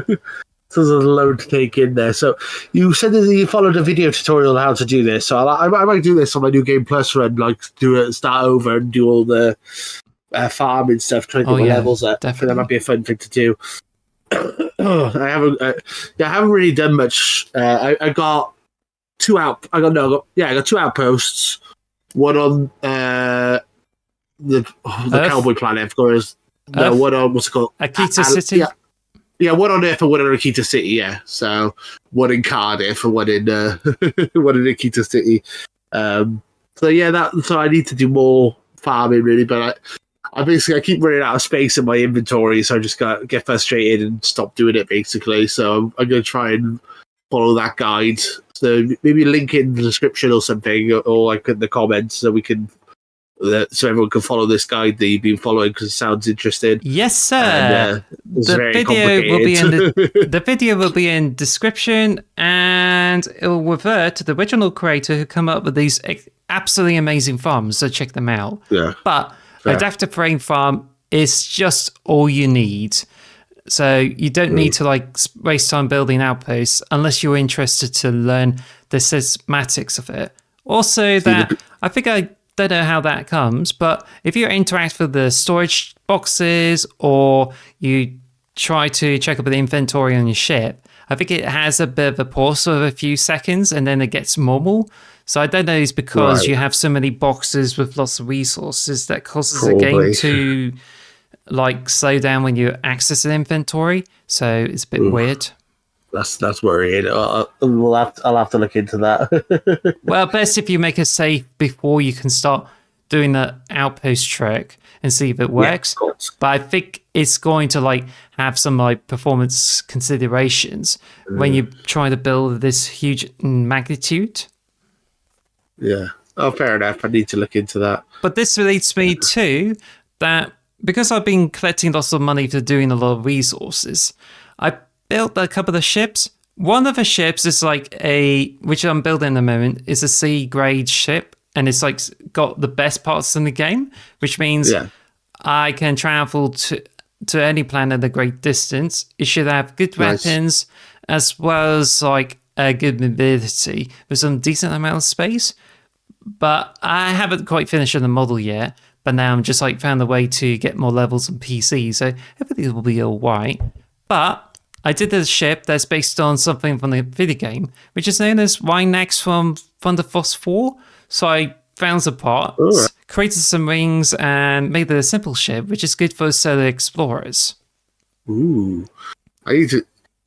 There's a load to take in there. So you said that you followed a video tutorial on how to do this. So I might do this on my New Game Plus run, like start over and do all the farming stuff, trying to get my levels up. Definitely. That might be a fun thing to do. I haven't really done much. I got 2 I got 2 outposts. One on the cowboy planet, of course. No, one on what's it called? Akita City. Yeah, one on Earth and one on Akita City. Yeah, so one in Cardiff and one in one in Akita City. So I need to do more farming really, but I keep running out of space in my inventory, so I just get frustrated and stop doing it basically. So I'm going to try and follow that guide. So maybe link in the description or something, or like in the comments, so we can so everyone can follow this guide that you've been following because it sounds interesting. Yes, sir. And, it's the very video will be in complicated. the video will be in description, and it will refer to the original creator who come up with these absolutely amazing farms. So check them out. Yeah. But Fair. adaptive terrain farm is just all you need. So you don't need to like waste time building outposts unless you're interested to learn the systematics of it. Also, that I think I don't know how that comes, but if you interact with the storage boxes or you try to check up the inventory on your ship, I think it has a bit of a pause of a few seconds and then it gets normal. So I don't know, it's because you have so many boxes with lots of resources that causes the game to like slow down when you access an inventory. So it's a bit weird. That's worrying. I'll have to look into that. Well, best if you make a save before you can start doing the outpost trick and see if it works. Yeah, of course. But I think it's going to like have some like performance considerations when you try to build this huge magnitude. Yeah. Oh, fair enough. I need to look into that. But this leads me to that because I've been collecting lots of money for doing a lot of resources. I built a couple of ships. One of the ships is like which I'm building at the moment, is a C grade ship, and it's like got the best parts in the game, which means I can travel to any planet at a great distance. It should have good weapons as well as like a good mobility with some decent amount of space. But I haven't quite finished the model yet. But now I'm just like found a way to get more levels on PC, so everything will be all right. But I did a ship that's based on something from the video game, which is known as Rhinox from Thunder Force 4. So I found some parts, created some rings, and made it a simple ship, which is good for solo explorers. Ooh, I need to.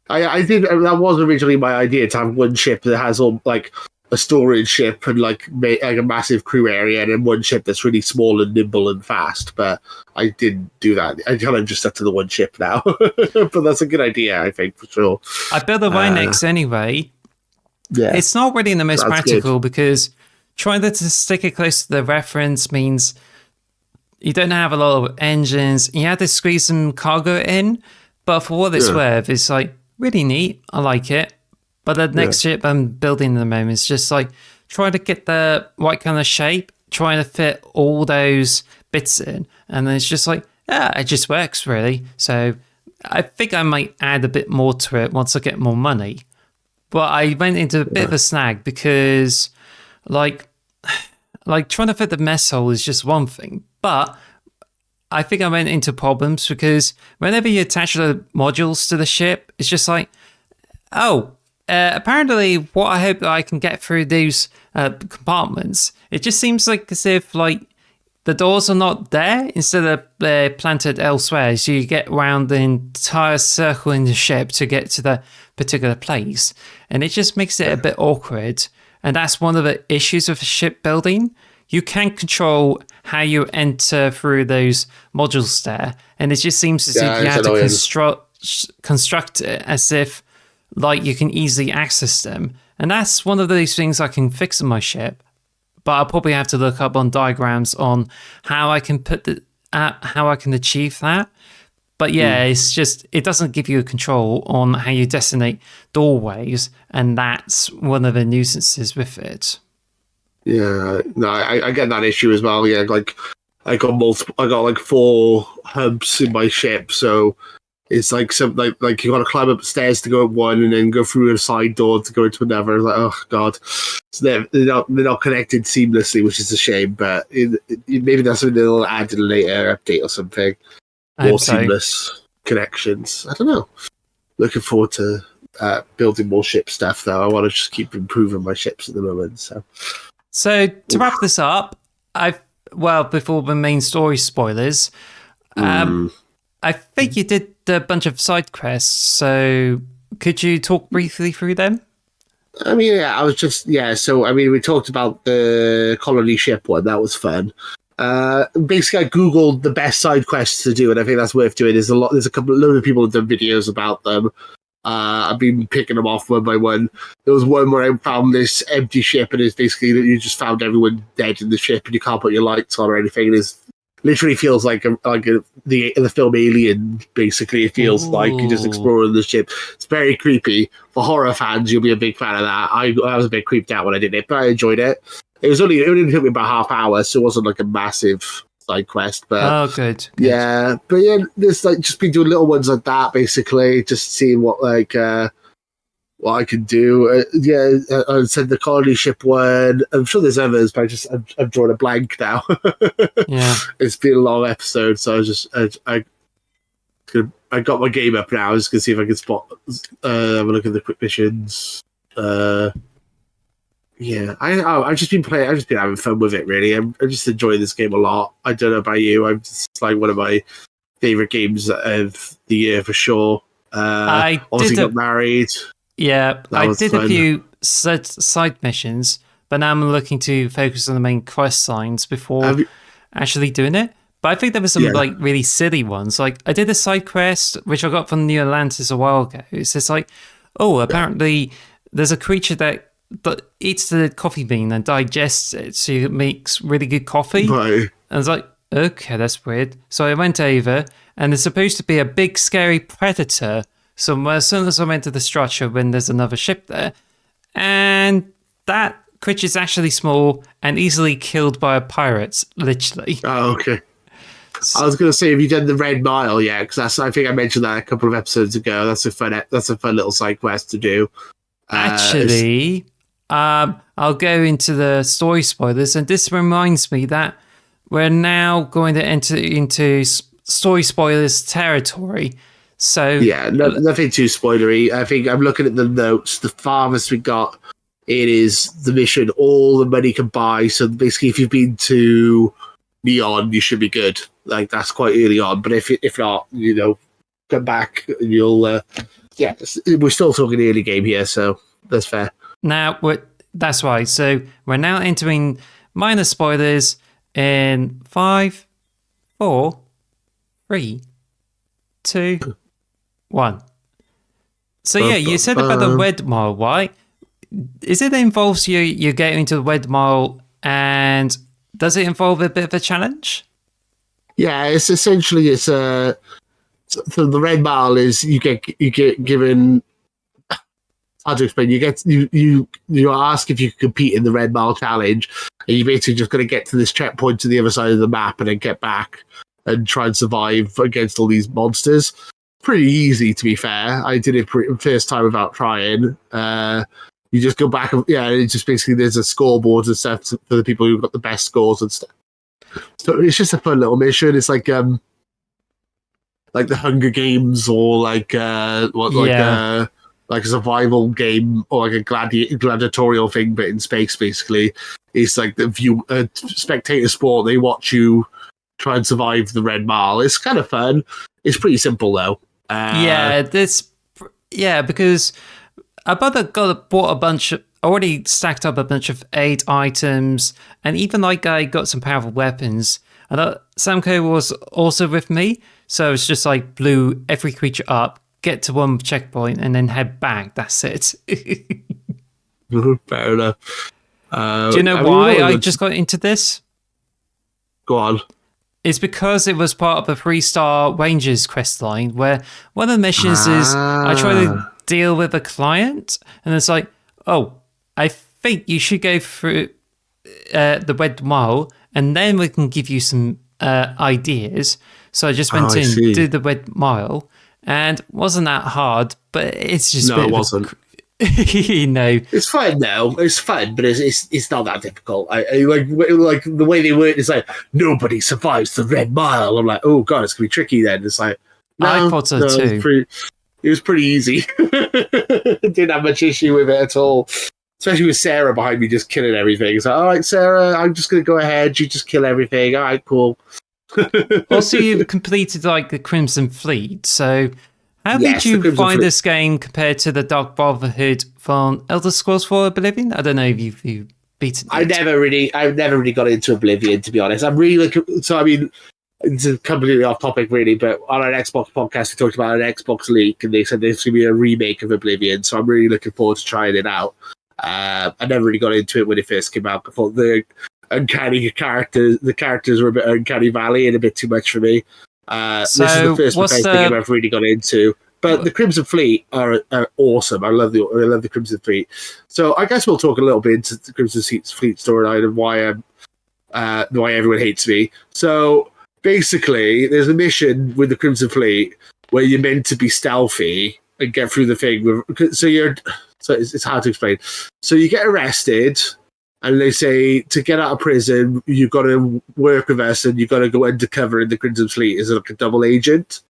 I did. That was originally my idea, to have one ship that has all like a storage ship and like a massive crew area, and then one ship that's really small and nimble and fast. But I didn't do that. I kind of just stuck to the one ship now. But that's a good idea, I think, for sure. I built a Rhinox anyway. Yeah, it's not really the most practical because trying to stick it close to the reference means you don't have a lot of engines. You have to squeeze some cargo in, but for what it's worth, it's like really neat. I like it. But the next ship I'm building at the moment is just like trying to get the right kind of shape, trying to fit all those bits in. And then it's just like, it just works really. So I think I might add a bit more to it once I get more money. But I went into a bit of a snag because like trying to fit the mess hole is just one thing. But I think I went into problems because whenever you attach the modules to the ship, it's just like, apparently what I hope that I can get through those compartments, it just seems like as if like the doors are not there instead of they're planted elsewhere. So you get around the entire circle in the ship to get to the particular place. And it just makes it a bit awkward. And that's one of the issues of shipbuilding. You can control how you enter through those modules there. And it just seems as if you have to construct it as if like you can easily access them. And that's one of those things I can fix on my ship. But I'll probably have to look up on diagrams on how I can how I can achieve that. But yeah, it's just, it doesn't give you control on how you designate doorways. And that's one of the nuisances with it. Yeah, no, I get that issue as well. Yeah, like I got like 4 hubs in my ship, so it's like some like you got to climb up stairs to go up one, and then go through a side door to go into another. Like, oh god, so they're not connected seamlessly, which is a shame. But maybe that's something they'll add in a later update or something. More seamless connections. I don't know. Looking forward to building more ship stuff though. I want to just keep improving my ships at the moment. So to wrap this up, before the main story spoilers, I think you did a bunch of side quests, so could you talk briefly through them? I mean, so I mean, we talked about the colony ship one. That was fun. Basically, I googled the best side quests to do, and I think that's worth doing. There's a load of people have done videos about them. I've been picking them off one by one. There was one where I found this empty ship, and it's basically that you just found everyone dead in the ship, and you can't put your lights on or anything. It literally feels like the film Alien. Basically, it feels like you're just exploring the ship. It's very creepy. For horror fans, you'll be a big fan of that. I was a bit creeped out when I did it, but I enjoyed it. It only took me about half hour, so it wasn't like a massive side quest. But good. Yeah, but yeah, there's like just been doing little ones like that, basically, just seeing what I can do. I said the colony ship one. I'm sure there's others, but I've drawn a blank now. Yeah, it's been a long episode, so I got my game up now. I was gonna see if I can spot. Have a look at the quick missions. Yeah, I've just been playing. I've just been having fun with it. Really, I'm just enjoying this game a lot. I don't know about you. I'm just like one of my favorite games of the year for sure. I obviously got married. Yeah, I did fun. A few side missions, but now I'm looking to focus on the main quest lines before actually doing it. But I think there were some like really silly ones. Like I did a side quest which I got from New Atlantis a while ago. It's just like, apparently there's a creature that eats the coffee bean and digests it, so it makes really good coffee. Right. And I was like, okay, that's weird. So I went over, and there's supposed to be a big scary predator somewhere as soon as I went to the structure when there's another ship there. And that creature's actually small and easily killed by pirates, literally. Oh, okay. I was going to say, have you done the Red Mile yet? Because I think I mentioned that a couple of episodes ago. That's a fun little side quest to do. Actually, I'll go into the story spoilers, and this reminds me that we're now going to enter into story spoilers territory. So yeah, nothing too spoilery. I think I'm looking at the notes. The farthest we got, it is the mission all the money can buy. So basically, if you've been to Neon, you should be good. Like that's quite early on. But if not, come back and you'll. We're still talking early game here, so that's fair. Now, that's right. So we're now entering minor spoilers in 5, 4, 3, 2, 1. So yeah, you said about the Red Mile, right? Is it involves you getting into the Red Mile, and does it involve a bit of a challenge? Yeah, it's essentially so the Red Mile is you get given. Hard to explain. You ask if you can compete in the Red Mile challenge, and you basically just got to get to this checkpoint to the other side of the map and then get back and try and survive against all these monsters. Pretty easy, to be fair. I did it first time without trying. You just go back and it's just basically there's a scoreboard and stuff for the people who've got the best scores and stuff. So it's just a fun little mission. It's like the Hunger Games or like a survival game or like a gladiatorial thing, but in space. Basically, it's like the spectator sport. They watch you try and survive the Red Mile. It's kind of fun. It's pretty simple though. Because our brother already stacked up a bunch of aid items, and even like I got some powerful weapons. And Samko was also with me, so it's just like blew every creature up, get to one checkpoint, and then head back. That's it. Fair enough. Do you know why I just got into this? Go on. It's because it was part of the 3-star Rangers quest line, where one of the missions is I try to deal with a client, and it's like, I think you should go through the Red Mile, and then we can give you some ideas. So I just went do the Red Mile, and it wasn't that hard, but it's just it wasn't. It's fun though. It's fun, but it's not that difficult. I like the way they work. It's like nobody survives the Red Mile. I'm like, oh god, it's gonna be tricky. Then it's like, I thought so too. It was pretty easy. Didn't have much issue with it at all. Especially with Sarah behind me just killing everything. It's like, all right, Sarah, I'm just gonna go ahead. You just kill everything. All right, cool. Also, you've completed like the Crimson Fleet, so. How did you find this game compared to the Dark Brotherhood from Elder Scrolls 4 Oblivion? I don't know if you've beaten it. I've never really got into Oblivion, to be honest. I'm really it's completely off topic, really, but on an Xbox podcast, we talked about an Xbox leak, and they said there's going to be a remake of Oblivion, so I'm really looking forward to trying it out. I never really got into it when it first came out. I thought the characters were a bit Uncanny Valley and a bit too much for me. This is the first Bethesda game I've really got into. But the Crimson Fleet are awesome. I love the Crimson Fleet. So I guess we'll talk a little bit into the Crimson Fleet storyline and why everyone hates me. So basically, there's a mission with the Crimson Fleet where you're meant to be stealthy and get through the thing. So it's hard to explain. So you get arrested, and they say to get out of prison, you've got to work with us, and you've got to go undercover in the Crimson Fleet as like a double agent.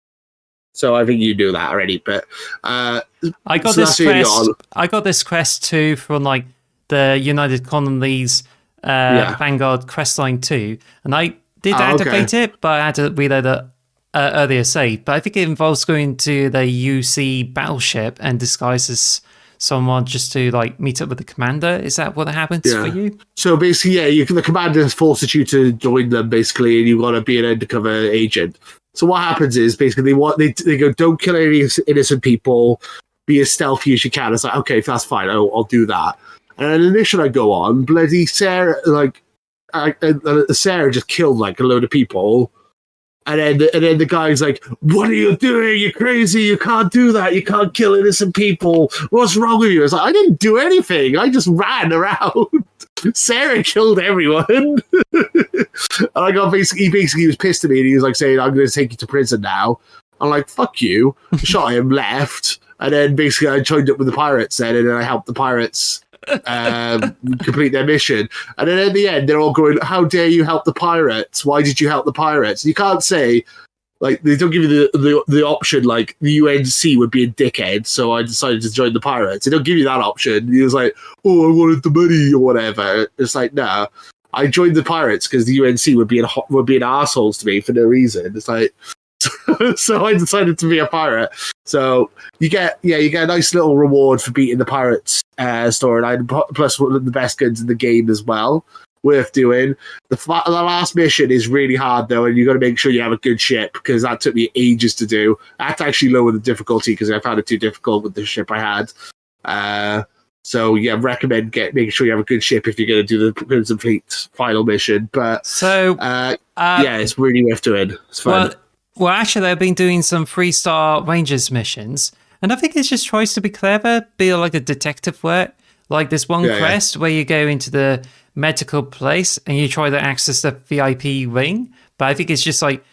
So I think you knew that already, but I got this quest. I got this quest too from like the United Colonies Vanguard questline 2, and I did activate it, but I had to reload it earlier save. But I think it involves going to the UC battleship and disguise as someone just to like meet up with the commander. Is that what happens for you? So basically, the commander forces you to join them, basically, and you got to be an undercover agent. So what happens is basically they go, don't kill any innocent people, be as stealthy as you can. It's like, okay, that's fine, I'll do that. And then the mission I go on, bloody Sarah, Sarah just killed like a load of people. And then the guy's like, what are you doing? You're crazy. You can't do that. You can't kill innocent people. What's wrong with you? It's like, I didn't do anything. I just ran around. Sarah killed everyone. And he basically was pissed at me, and he was like saying, I'm going to take you to prison now. I'm like, fuck you. Shot him, left. And then basically I joined up with the pirates then, and then I helped the pirates complete their mission. And then at the end, they're all going, how dare you help the pirates? Why did you help the pirates? You can't say, like, they don't give you the option, like, the UNC would be a dickhead, so I decided to join the pirates. They don't give you that option. He was like, oh, I wanted the money or whatever. It's like, no, I joined the pirates because the UNC would be an assholes to me for no reason. It's like, so I decided to be a pirate. So you get a nice little reward for beating the pirates storyline, plus one of the best guns in the game as well. Worth doing. The last mission is really hard though, and you got to make sure you have a good ship, because that took me ages to do. I had to actually lower the difficulty because I found it too difficult with the ship I had. So yeah, recommend making sure you have a good ship if you're going to do the Crimson Fleet final mission. But it's really worth doing. It's fun. Well, actually, I've been doing some 3-star Rangers missions, and I think it's just tries to be clever, be like a detective work. Like this one quest where you go into the medical place and you try to access the VIP ring, but I think it's just like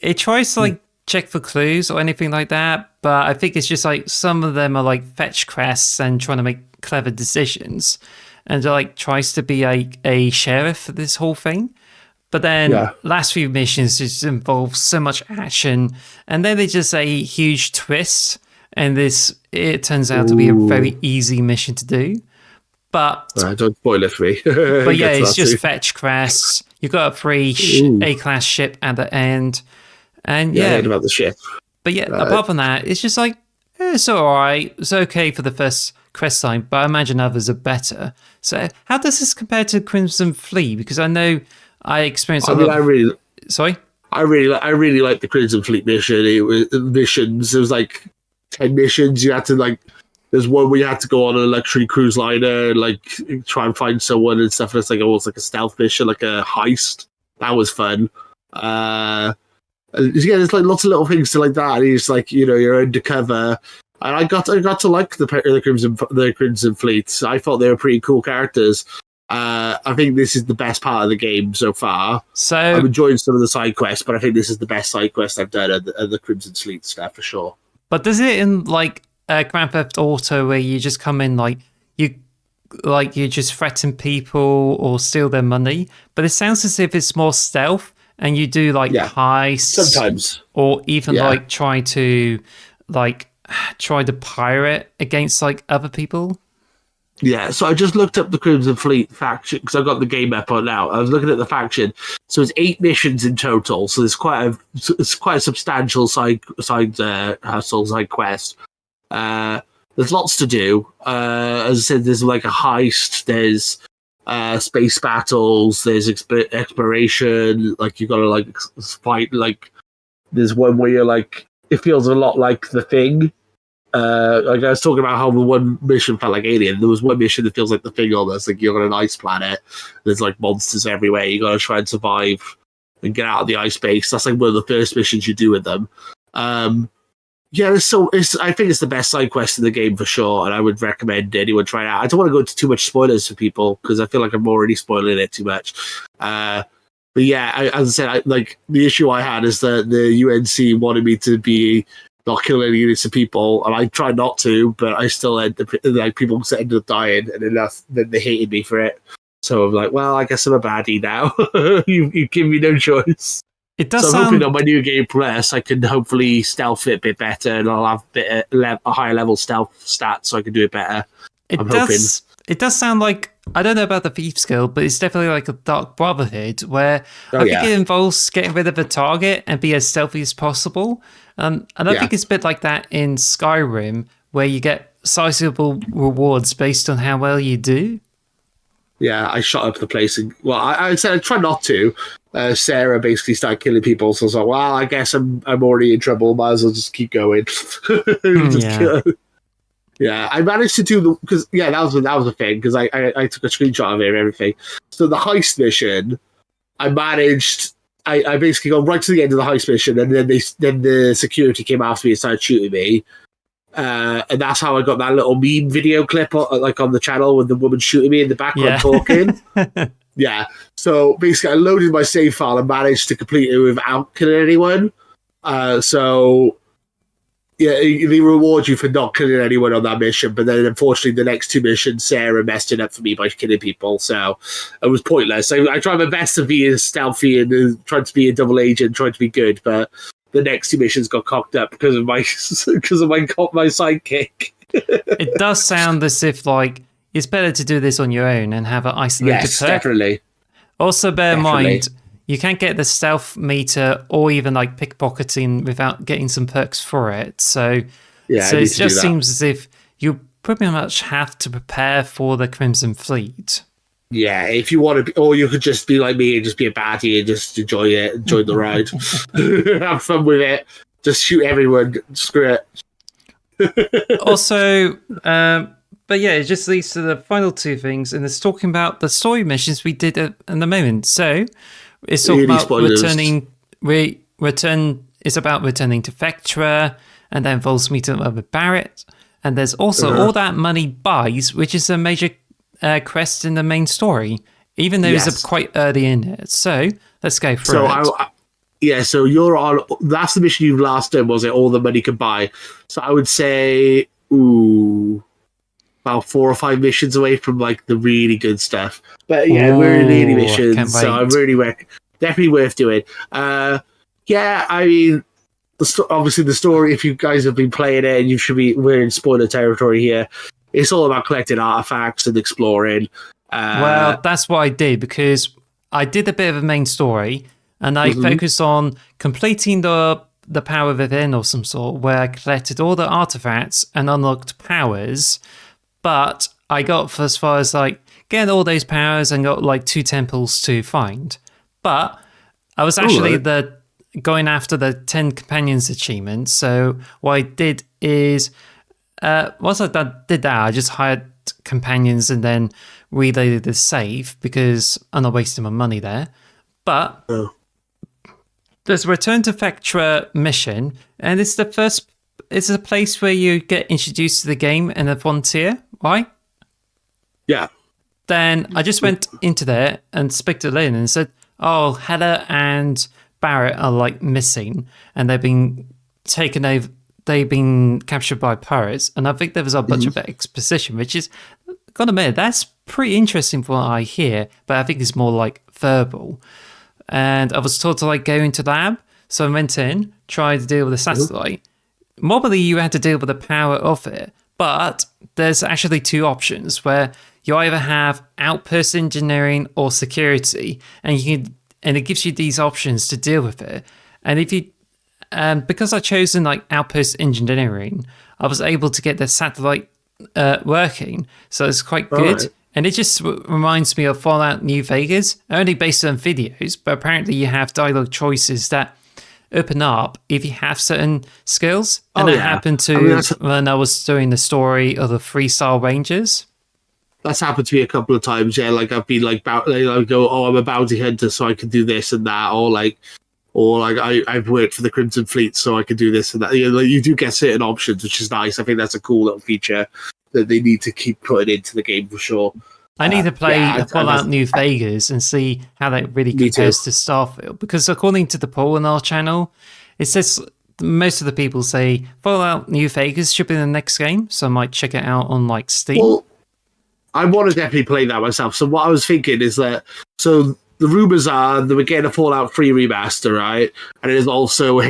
it tries to like check for clues or anything like that. But I think it's just like some of them are like fetch quests and trying to make clever decisions, and like tries to be a sheriff for this whole thing. But then last few missions just involve so much action, and then they just a huge twist, and it turns out to be a very easy mission to do. But don't spoil it for me. But yeah, it's just fetch quests. You got a free A-class ship at the end, and I heard about the ship. But yeah, apart from that, it's just like it's all right. It's okay for the first quest line, but I imagine others are better. So how does this compare to Crimson Fleet? Because I know I experienced Sorry? I really like the Crimson Fleet mission. It was missions. There was like 10 missions. You had to like. There's one where you had to go on a luxury cruise liner and like try and find someone and stuff. And it's like almost like a stealth mission, like a heist. That was fun. There's like lots of little things to like that. And it's like, you're undercover. And I got to like the Crimson Fleet. I thought they were pretty cool characters. I think this is the best part of the game so far. So I'm enjoying some of the side quests, but I think this is the best side quest I've done at the Crimson Fleet stuff for sure. But does it in like Grand Theft Auto where you just come in you just threaten people or steal their money? But it sounds as if it's more stealth, and you do like heists sometimes, or even like try to pirate against like other people. Yeah, so I just looked up the Crimson Fleet faction because I've got the game up on now. I was looking at the faction, so it's 8 missions in total. So there's quite a substantial side hustle, side quest. There's lots to do. As I said, there's like a heist. There's space battles. There's exploration. Like you got to like fight. Like there's one where you're like it feels a lot like The Thing. Like I was talking about how the one mission felt like Alien. There was one mission that feels like The Thing almost. Like you're on an ice planet. There's like monsters everywhere. You got to try and survive and get out of the ice base. That's like one of the first missions you do with them. Yeah, I think it's the best side quest in the game for sure, and I would recommend anyone try it out. I don't want to go into too much spoilers for people because I feel like I'm already spoiling it too much. But yeah, as I said, like the issue I had is that the UNC wanted me to be not killing any units of people, and I tried not to, but I still ended people ended up dying, and then they hated me for it. So I'm like, well, I guess I'm a baddie now. you give me no choice. It does. So I'm hoping on my new game plus, I can hopefully stealth it a bit better, and I'll have a higher level stealth stats, so I can do it better. I'm hoping. It does sound like, I don't know about the thief skill, but it's definitely like a Dark Brotherhood where I think it involves getting rid of a target and be as stealthy as possible. And I think it's a bit like that in Skyrim, where you get sizable rewards based on how well you do. Yeah, I shot up the place. And, well, I said I try not to. Sarah basically started killing people, so I was like, well, I guess I'm already in trouble. Might as well just keep going. Yeah, I managed to do because that was a thing because I took a screenshot of it and everything. So the heist mission, I managed. I basically got right to the end of the heist mission, and then the security came after me and started shooting me. And that's how I got that little meme video clip on the channel with the woman shooting me in the background talking. Yeah. So basically, I loaded my save file and managed to complete it without killing anyone. So yeah, they reward you for not killing anyone on that mission. But then, unfortunately, the next two missions, Sarah messed it up for me by killing people. So it was pointless. I tried my best to be as stealthy and tried to be a double agent, tried to be good, but the next two missions got cocked up because of my sidekick. It does sound as if like it's better to do this on your own and have an isolated perk. Definitely. Also, bear in mind you can't get the stealth meter or even like pickpocketing without getting some perks for it. So it just seems as if you pretty much have to prepare for the Crimson Fleet. Yeah, if you want to be, or you could just be like me and just be a baddie and just enjoy the ride. Have fun with it. Just shoot everyone. Screw it. Also, but yeah, it just leads to the final two things, and it's talking about the story missions we did at the moment. So it's talking about returning. It's about returning to Vectra, and that involves meeting up with Barrett. And there's also all that money buys, which is a major quest in the main story, even though it's quite early in it. So let's go through it. So you're on. That's the mission you've last done, was it? All the money could buy. So I would say, about 4 or 5 missions away from like the really good stuff. But yeah, we're in the early missions, so I'm really definitely worth doing. I mean, obviously the story. If you guys have been playing it, and we're in spoiler territory here. It's all about collecting artifacts and exploring. Well, that's what I did, because I did a bit of a main story, and I focused on completing the power within or some sort, where I collected all the artifacts and unlocked powers. But I got as far as like getting all those powers and got like 2 temples to find. But I was actually going after the 10 companions achievement. So what I did is, once I did that, I just hired companions and then reloaded the save because I'm not wasting my money there. But there's a Return to Vectra mission, and it's a place where you get introduced to the game in a frontier, right? Yeah. Then I just went into there and spicked it in and said, oh, Heather and Barrett are like missing, and they've been taken over. They've been captured by pirates, and I think there was a bunch of exposition, which is, gotta admit, that's pretty interesting from what I hear, but I think it's more like verbal. And I was told to like go into the lab, so I went in, tried to deal with the satellite. Normally you had to deal with the power of it, but there's actually 2 options where you either have outpost engineering or security, and it gives you these options to deal with it. And if you because I chosen like outpost engineering, I was able to get the satellite working, so it's quite good. And it just reminds me of Fallout New Vegas, only based on videos, but apparently you have dialogue choices that open up if you have certain skills. And that happened to when I was doing the story of the 3-star Rangers. That's happened to me a couple of times, yeah. Like I've been like, I go, oh, I'm a bounty hunter, so I can do this and that, or I've worked for the Crimson Fleet, so I can do this and that. You know, like, you do get certain options, which is nice. I think that's a cool little feature that they need to keep putting into the game for sure. I need to play Fallout New Vegas and see how that really compares to Starfield, because according to the poll on our channel, it says most of the people say Fallout New Vegas should be the next game, so I might check it out on like Steam. Well, I want to definitely play that myself. So what I was thinking is that, so the rumors are that we're getting a Fallout 3 remaster, right? And it is also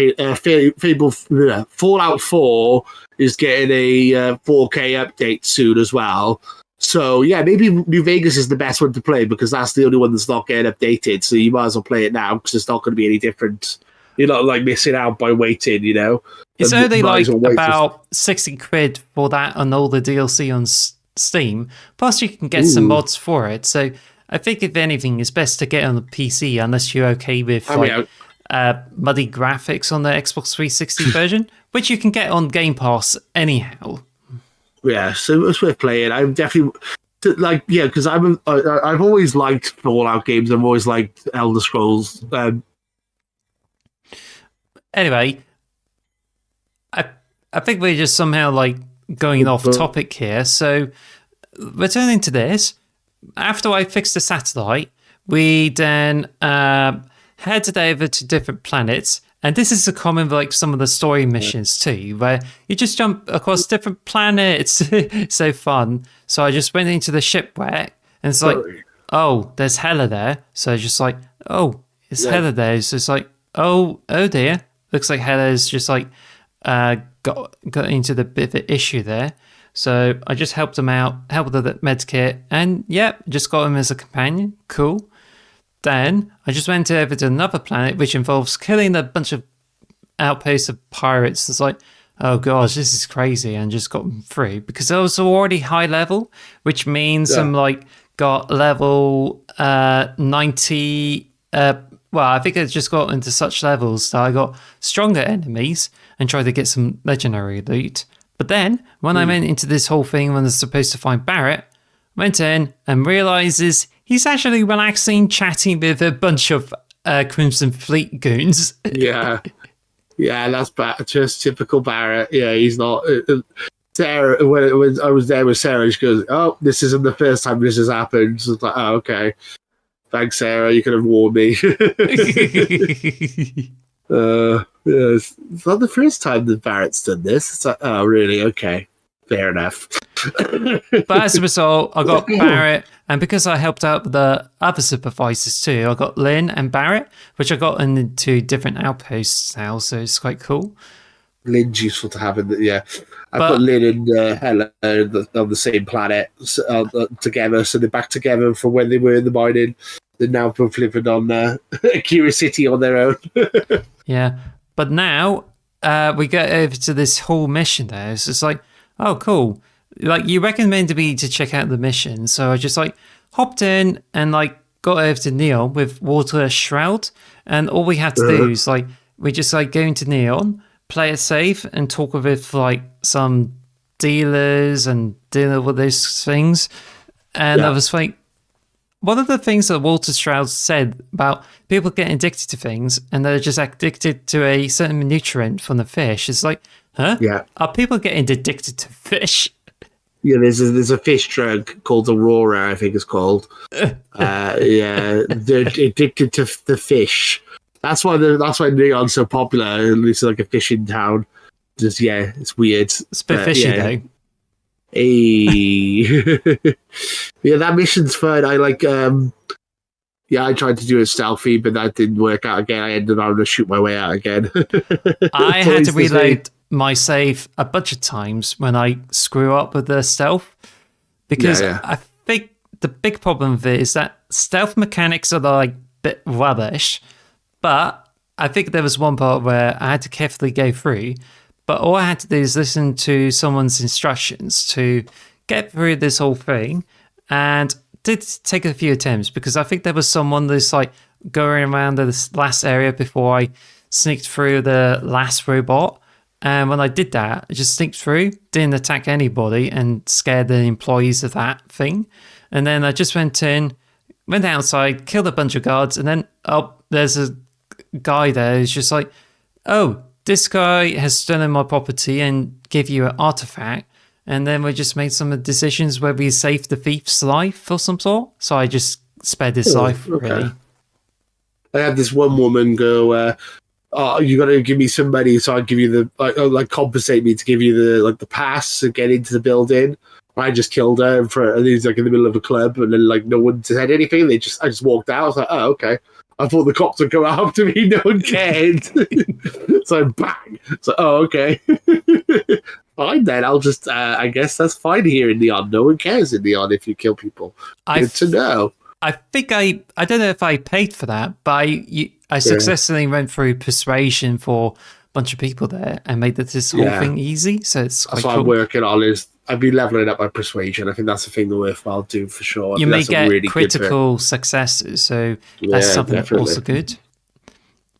Fallout 4 is getting a 4K update soon as well. So yeah, maybe New Vegas is the best one to play because that's the only one that's not getting updated. So you might as well play it now because it's not going to be any different. You're not like missing out by waiting, you know? It's only like about 60 quid for that and all the DLC on Steam. Plus you can get some mods for it. So I think if anything, it's best to get on the PC unless you're okay with muddy graphics on the Xbox 360 version, which you can get on Game Pass anyhow. Yeah, so it's worth playing. I'm definitely because I've always liked Fallout games. I've always liked Elder Scrolls. Anyway, I think we're just somehow like going off topic here. So returning to this, after I fixed the satellite, we then headed over to different planets. And this is a common like some of the story missions too, where you just jump across different planets. It's so fun. So I just went into the shipwreck and it's like, oh, there's Hela there. So I just like, oh, it's Hela there. So it's like, oh dear. Looks like Hela's just like got into the bit of an issue there. So I just helped him out, helped with the med kit, and just got him as a companion. Cool. Then I just went over to another planet, which involves killing a bunch of outposts of pirates. It's like, oh gosh, this is crazy, and just got them through because I was already high level, which means I'm like got level 90. Well, I think I just got into such levels that I got stronger enemies and tried to get some legendary loot. But then when I went into this whole thing when I was supposed to find Barrett, went in and realizes he's actually relaxing, chatting with a bunch of Crimson Fleet goons. Yeah, that's just typical Barrett. Yeah, he's not. Sarah, when I was there with Sarah, she goes, "Oh, this isn't the first time this has happened." So it's like, "Oh, okay, thanks, Sarah. You could have warned me." It's not the first time that Barrett's done this. It's like, oh, really? Okay. Fair enough. But as a result, I got Barrett, and because I helped out with the other supervisors too, I got Lynn and Barrett, which I got into different outposts now, so it's quite cool. Lynn's useful to have in the, I put Lynn and Hela on the same planet together, so they're back together from when they were in the mining. They're now both living on a City on their own. Yeah, but now we get over to this whole mission there. It's just like, oh, cool. Like, you recommended me to check out the mission, so I just, like, hopped in and, like, got over to Neon with Water Shroud, and all we have to do is, like, we just, like, go into Neon, play it safe, and talk with, like, some dealers and deal with those things. And I was like, one of the things that Walter Shroud said about people getting addicted to things and they're just addicted to a certain nutrient from the fish is like, huh? Yeah. Are people getting addicted to fish? Yeah, there's a fish drug called Aurora, I think it's called. They're addicted to the fish. That's why Neon's so popular. It's like a fishing town. Just it's weird. It's a bit fishy though. Hey. Yeah, that mission's fun. I like I tried to do a stealthy, but that didn't work out again. I ended up having to shoot my way out again. I had to reload my save a bunch of times when I screw up with the stealth, because I think the big problem with it is that stealth mechanics are like a bit rubbish, but I think there was one part where I had to carefully go through, but all I had to do is listen to someone's instructions to get through this whole thing, and did take a few attempts because I think there was someone that's like going around this last area before I sneaked through the last robot. And when I did that, I just sneaked through, didn't attack anybody, and scared the employees of that thing. And then I just went outside, killed a bunch of guards, and then there's a guy there who's just like, oh, this guy has stolen my property and give you an artifact. And then we just made some decisions where we saved the thief's life or some sort. So I just spared his life, really. I had this one woman go, oh, you got to give me some money, so I'll give you the compensate me to give you the pass to get into the building. I just killed her and he's like in the middle of a club, and then like no one said anything. I just walked out. I was like, oh, okay. I thought the cops would come after me. No one cared. So bang. So okay. Fine then. I'll just. I guess that's fine here in Neon. No one cares in Neon if you kill people. Good to know. I think I don't know if I paid for that, but I successfully went through persuasion for a bunch of people there and made this whole thing easy. So it's quite that's what I'm working on. Is I've been leveling up my persuasion. I think that's a thing that worthwhile do for sure. You may get really critical successes, so that's something also good.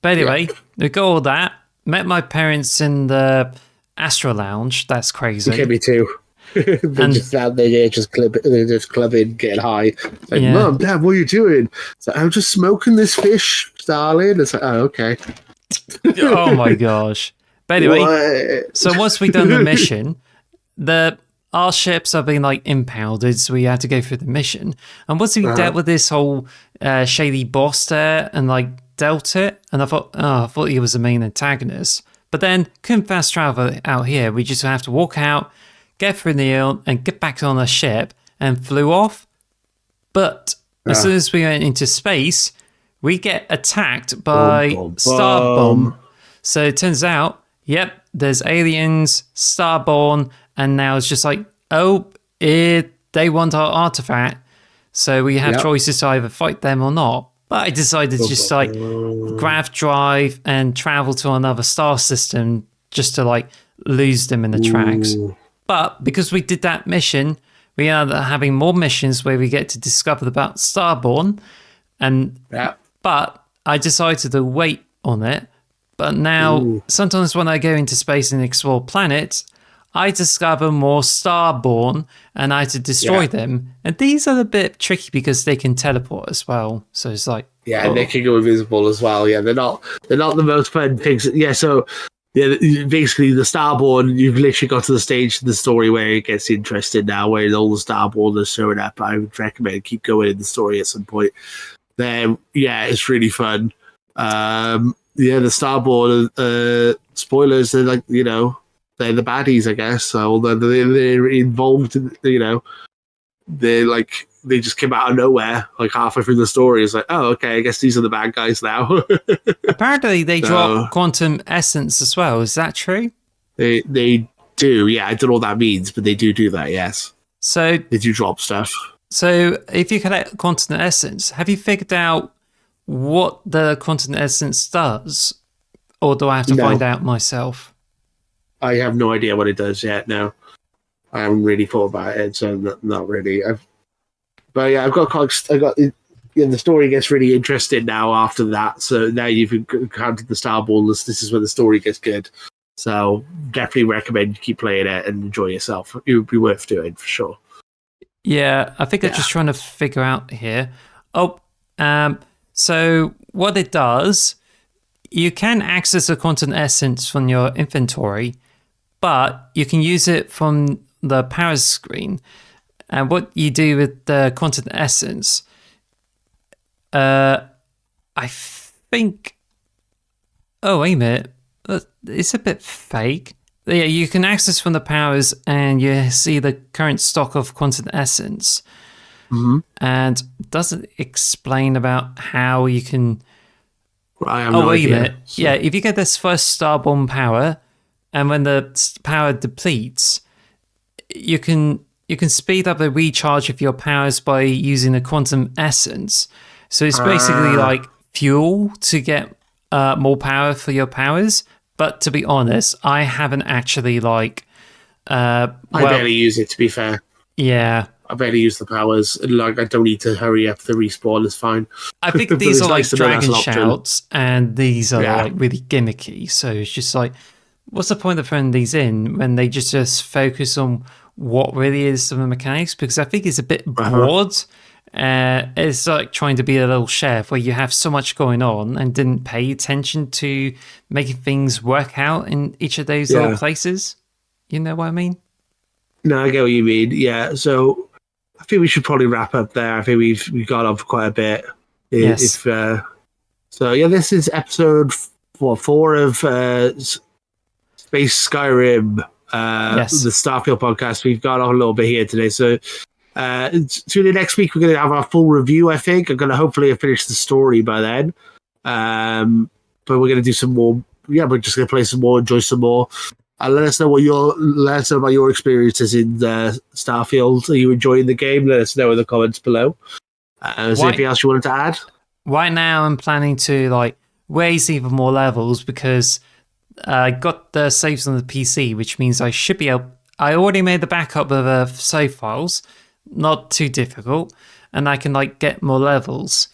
But anyway, we got all that. Met my parents in the Astro Lounge. That's crazy. Okay, me too. They're just out there, just clubbing, getting high. Like, Mom, Dad, what are you doing? It's like, I'm just smoking this fish, darling. It's like, oh, okay. Oh my gosh. But anyway, so once we done the mission, our ships have been like impounded, so we had to go through the mission. And once we dealt with this whole shady boss there and like dealt it, and I thought he was the main antagonist. But then couldn't fast travel out here. We just have to walk out, get through Neon, and get back on a ship, and flew off. But as soon as we went into space, we get attacked by Starbomb. So it turns out, there's aliens, Starborn, and now it's just like, they want our artifact. So we have choices to either fight them or not. But I decided to just like grav drive and travel to another star system just to like lose them in the tracks. But because we did that mission, we are having more missions where we get to discover about Starborn. But I decided to wait on it. But now, sometimes when I go into space and explore planets, I discover more Starborn and I had to destroy them. And these are a bit tricky because they can teleport as well. So it's like... Yeah, and they can go invisible as well. Yeah, they're not the most fun things. Yeah, so... Yeah, basically the Starborn, you've literally got to the stage in the story where it gets interesting now, where all the Starborn are showing up. I would recommend keep going in the story at some point. Then, it's really fun. The Starborn, spoilers, they're like, they're the baddies, I guess. So, although they're involved in, they just came out of nowhere, like halfway through the story. It's like, oh, okay, I guess these are the bad guys now. Apparently, they drop quantum essence as well. Is that true? They do, yeah. I don't know what that means, but they do that, yes. So they do drop stuff. So if you collect quantum essence, have you figured out what the quantum essence does? Or do I have to find out myself? I have no idea what it does yet, no. I haven't really thought about it, so not really. But yeah, the story gets really interesting now after that. So now you've encountered the Starborn. This is where the story gets good. So definitely recommend you keep playing it and enjoy yourself. It would be worth doing for sure. Yeah, I think I'm just trying to figure out here. So what it does, you can access a quantum essence from your inventory, but you can use it from the power screen. And what you do with the quantum essence, I think... Oh, wait a minute. It's a bit fake. Yeah, you can access from the powers and you see the current stock of quantum essence. Mm-hmm. And doesn't explain about how you can... I have no idea. Wait a minute. So. Yeah, if you get this first Starborn power, and when the power depletes, you can speed up the recharge of your powers by using a quantum essence. So it's basically like fuel to get more power for your powers. But to be honest, I haven't actually I barely use it, to be fair. Yeah. I barely use the powers, and like I don't need to hurry up the respawn. It's fine. I think But these it's are like nice to know that's dragon an option. shouts, and these are Yeah. like really gimmicky. So it's just like, what's the point of putting these in when they just focus on what really is some of the mechanics? Because I think it's a bit broad. It's like trying to be a little chef where you have so much going on and didn't pay attention to making things work out in each of those little places. You know what I mean? No, I get what you mean. Yeah, so I think we should probably wrap up there. I think we've gone on for quite a bit. Yes. So yeah, this is episode 4 of Space Skyrim, the Starfield podcast. We've gone on a little bit here today. So tune in next week. We're going to have our full review, I think. I'm going to hopefully have finished the story by then. But we're going to do some more. Yeah, we're just going to play some more, enjoy some more. Let us know about your experiences in Starfield. Are you enjoying the game? Let us know in the comments below. Is there anything else you wanted to add? Right now, I'm planning to like raise even more levels because I got the saves on the PC, which means I should be able. I already made the backup of the save files, not too difficult, and I can like get more levels.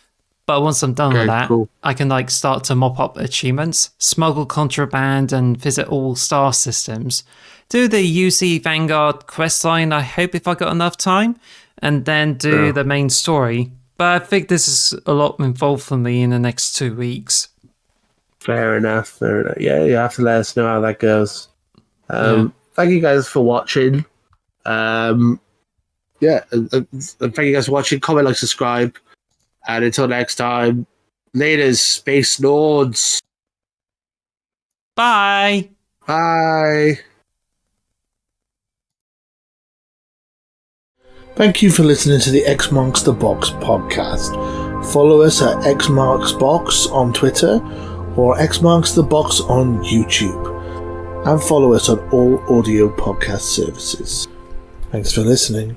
But once I'm done with that, I can like start to mop up achievements, smuggle contraband, and visit all star systems. Do the UC Vanguard questline, I hope, if I got enough time, and then do the main story. But I think this is a lot involved for me in the next 2 weeks. Fair enough. Yeah, you have to let us know how that goes. Thank you guys for watching. And thank you guys for watching. Comment, like, subscribe. And until next time, later, Space Lords. Bye. Bye. Thank you for listening to the X Marks the Box podcast. Follow us at X Marks Box on Twitter or X Marks the Box on YouTube. And follow us on all audio podcast services. Thanks for listening.